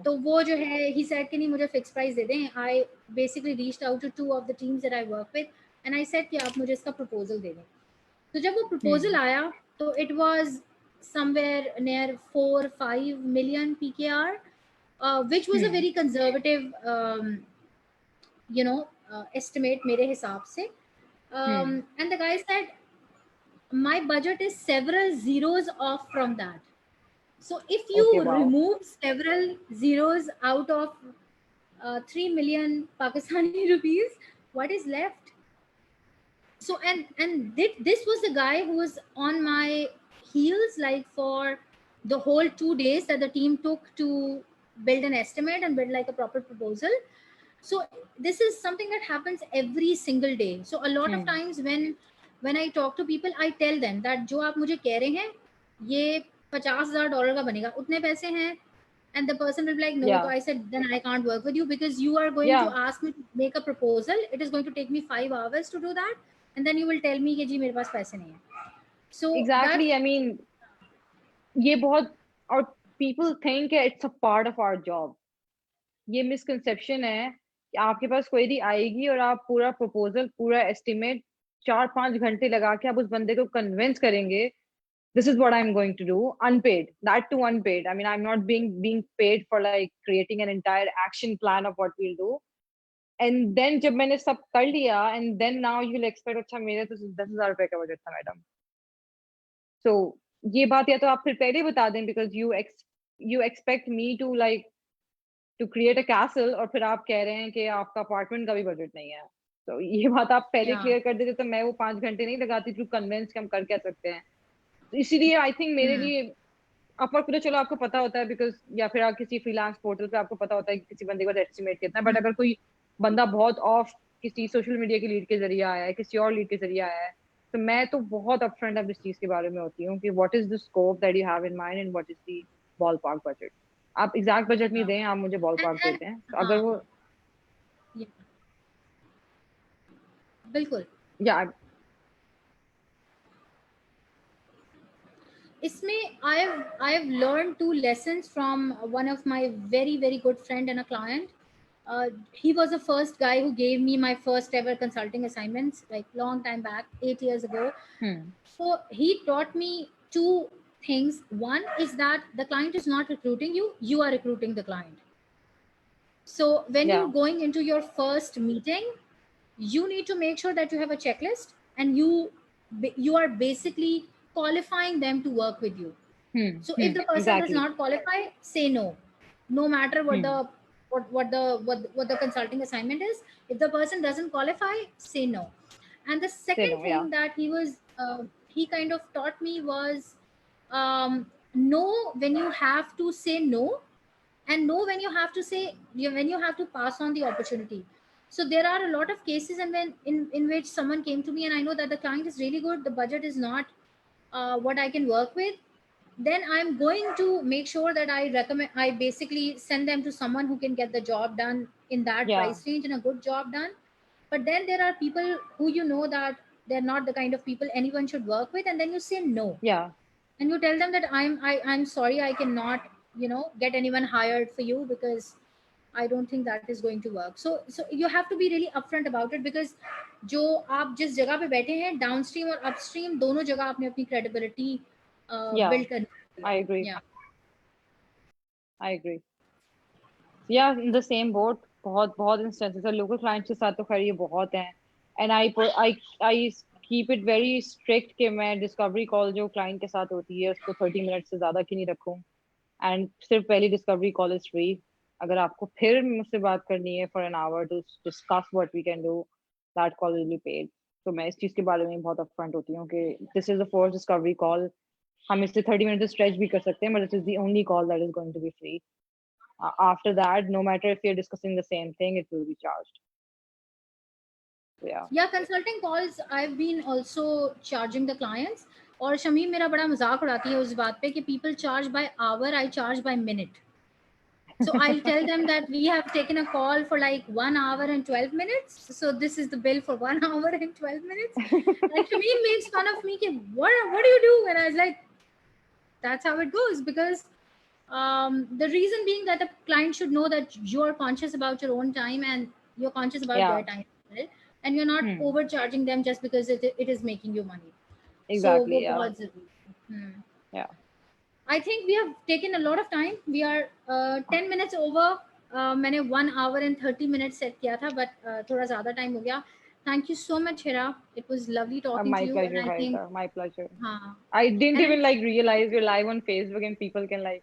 तो वो जो है he said कि नहीं मुझे fixed price दे दें. I basically reached out to two of the teams that I work with and I said कि आप मुझे इसका proposal दे दें. तो जब वो proposal हम्म आया तो it was somewhere near 4-5 million PKR, which was a hmm very conservative estimate मेरे हिसाब से. हम्म And the guy said my budget is several zeros off from that. So if okay you wow. remove several zeros out of 3 million Pakistani rupees, what is left? So this was the guy who was on my heels like for the whole 2 days that the team took to build an estimate and build like a proper proposal. So this is something that happens every single day. So a lot of hmm times when I talk to people, I tell them that जो आप मुझे कह रहे हैं ये $50,000 का बनेगा, उतने पैसे हैं, and the person will be like, no. So Yeah. I said, then I can't work with you, because you are going to Yeah. ask me to make a proposal. It is going to take me 5 hours to do that, and then you will tell me कि जी मेरे पास पैसे नहीं है. So Exactly. that, I mean, ये बहुत, और people think it's a part of our job. ये misconception है कि आपके पास क्वेरी आएगी और आप पूरा प्रपोजल, पूरा एस्टिमेट 4-5 घंटे लगा के आप उस बंदे को कन्विंस करेंगे, this is what I'm going to do, unpaid, that too unpaid. I mean, I'm not being paid for like creating an entire action plan of what we'll do. And then जब मैंने सब कर लिया, and then now you'll expect, अच्छा मेरे तो 10,000 रुपए का बजट था मैडम. So ये बात या तो आप फिर पहले बता दें, because you expect me to like to create a castle, और फिर आप कह रहे हैं कि आपका अपार्टमेंट का भी बजट नहीं है. तो ये बात आप पहले yeah. क्लियर कर देते तो मैं वो 5 घंटे नहीं लगाती टू कन्विंस कि हम कर क्या सकते हैं. तो इसीलिए आई थिंक मेरे Hmm. लिए अपवर्क तो चलो आपको पता होता है, बिकॉज या फिर आप किसी फ्रीलांस पोर्टल पे आपको पता होता है कि किसी बंदे का एस्टिमेट कितना है. But Hmm. अगर कोई बंदा बहुत ऑफ किसी सोशल मीडिया की लीड के जरिए आया है, किसी और लीड के जरिए आया है, तो मैं तो बहुत अपफ्रंट अब इस चीज के बारे में होती हूँ कि what is the scope that you have in mind and what is the ball park budget. आप एग्जैक्ट बजट नहीं Yeah. दें, आप मुझे बॉल पार्क And देते हैं, तो अगर हाँ, वो yeah, बिल्कुल. या इसमें I have learned two lessons from one of my very very good friend and a client. He was the first guy who gave me my first ever consulting assignments, like long time back, 8 years ago. Hmm So he taught me two things. One is that the client is not recruiting you; you are recruiting the client. So when या you're going into your first meeting, you need to make sure that you have a checklist, and you are basically qualifying them to work with you. So if the person does exactly not qualify, say no, no matter what hmm the what the consulting assignment is. If the person doesn't qualify, say no. And the से second no या thing that he kind of taught me was, know when you have to say no, and know when you have to say, when you have to pass on the opportunity. So there are a lot of cases, and when in which someone came to me, and I know that the client is really good, the budget is not what I can work with, then I'm going to make sure that I basically send them to someone who can get the job done in that या price range and a good job done. But then there are people who, you know, that they're not the kind of people anyone should work with, and then you say no, या and you tell them that I'm sorry, I cannot, get anyone hired for you, because I don't think that is going to work. So you have to be really upfront about it, because जो आप जिस जगह पे बैठे हैं, downstream और upstream दोनों जगह आपने अपनी क्रेडिबिलिटी या बिल्ड करनी होती है. आई एग्री, या आई एग्री. या इन द सेम बोट. बहुत बहुत इंस्टेंसेस है लोकल क्लाइंट्स के साथ, तो खैर ये बहुत हैं. And I keep it very strict कि मैं डिस्कवरी कॉल जो क्लाइंट के साथ होती है उसको 30 मिनट से ज्यादा की नहीं रखूं. एंड सिर्फ पहली डिस्कवरी कॉल इज फ्री. अगर आपको फिर मुझसे बात करनी है for an hour to discuss what we can do, that call will be paid. तो मैं इस चीज के बारे में बहुत अपफ्रंट होती हूँ कि this is the first discovery call. हम इससे 30 मिनट स्ट्रेच भी कर सकते हैं, but this is the only call that is going to be free. After that, no matter if you're discussing the same thing, it will be charged. So, yeah. या consulting calls I have been also charging the clients. और शमीम मेरा बड़ा मजाक उड़ाती है उस बात पे कि people charge by hour, I charge by minute. So I'll tell them that we have taken a call for like 1 hour and 12 minutes. So this is the bill for 1 hour and 12 minutes. And Shameen makes fun of me. Ki, what do you do? And I was like, that's how it goes. Because the reason being that the client should know that you're conscious about your own time, and you're conscious about Yeah. their time as well. And you're not Hmm. overcharging them just because it is making you money. So Exactly. वो Yeah. बहुत जरूरी है. Yeah. I think we have taken a lot of time. We are 10 minutes over. मैंने 1 hour and 30 minutes set किया था, but थोड़ा ज़्यादा time हो गया. Thank you so much, Hira. It was lovely talking to My you, and pleasure, I think, Faisal. My pleasure. हाँ, I didn't and even like realize we're live on Facebook and people can like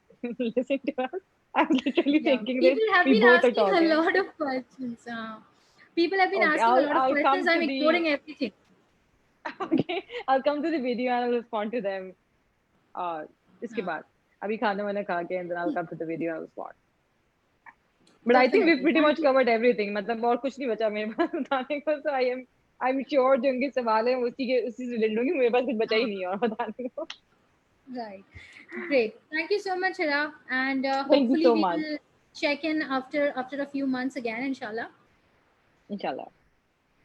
listen to us. I was literally yeah, thinking that people have we been both are asking a talking. lot of questions. People have been Okay, asking a lot of I'll questions. come I'm to ignoring the everything. okay, I'll come to the video and I'll respond to them. इसके हाँ, बाद अभी खाना वाना खा के and then I'll come to the video and I'll respond. But I think we definitely. pretty Thank much you. covered everything. मतलब और कुछ नहीं बचा मेरे पास बताने को. So I'm sure जो उनके सवाल हैं उसी से रिलेटेड होंगे. मेरे पास कुछ बचा ही हाँ, नहीं है और बताने को. Right. Great. Thank you so much, Hira. And Thank you hopefully so we much. will check in after a few months again, inshallah. Inshallah.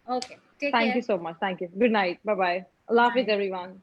Okay. Take Thank you care. so much. Thank you. Good night. Bye bye. Good Allah Hafiz, night. everyone.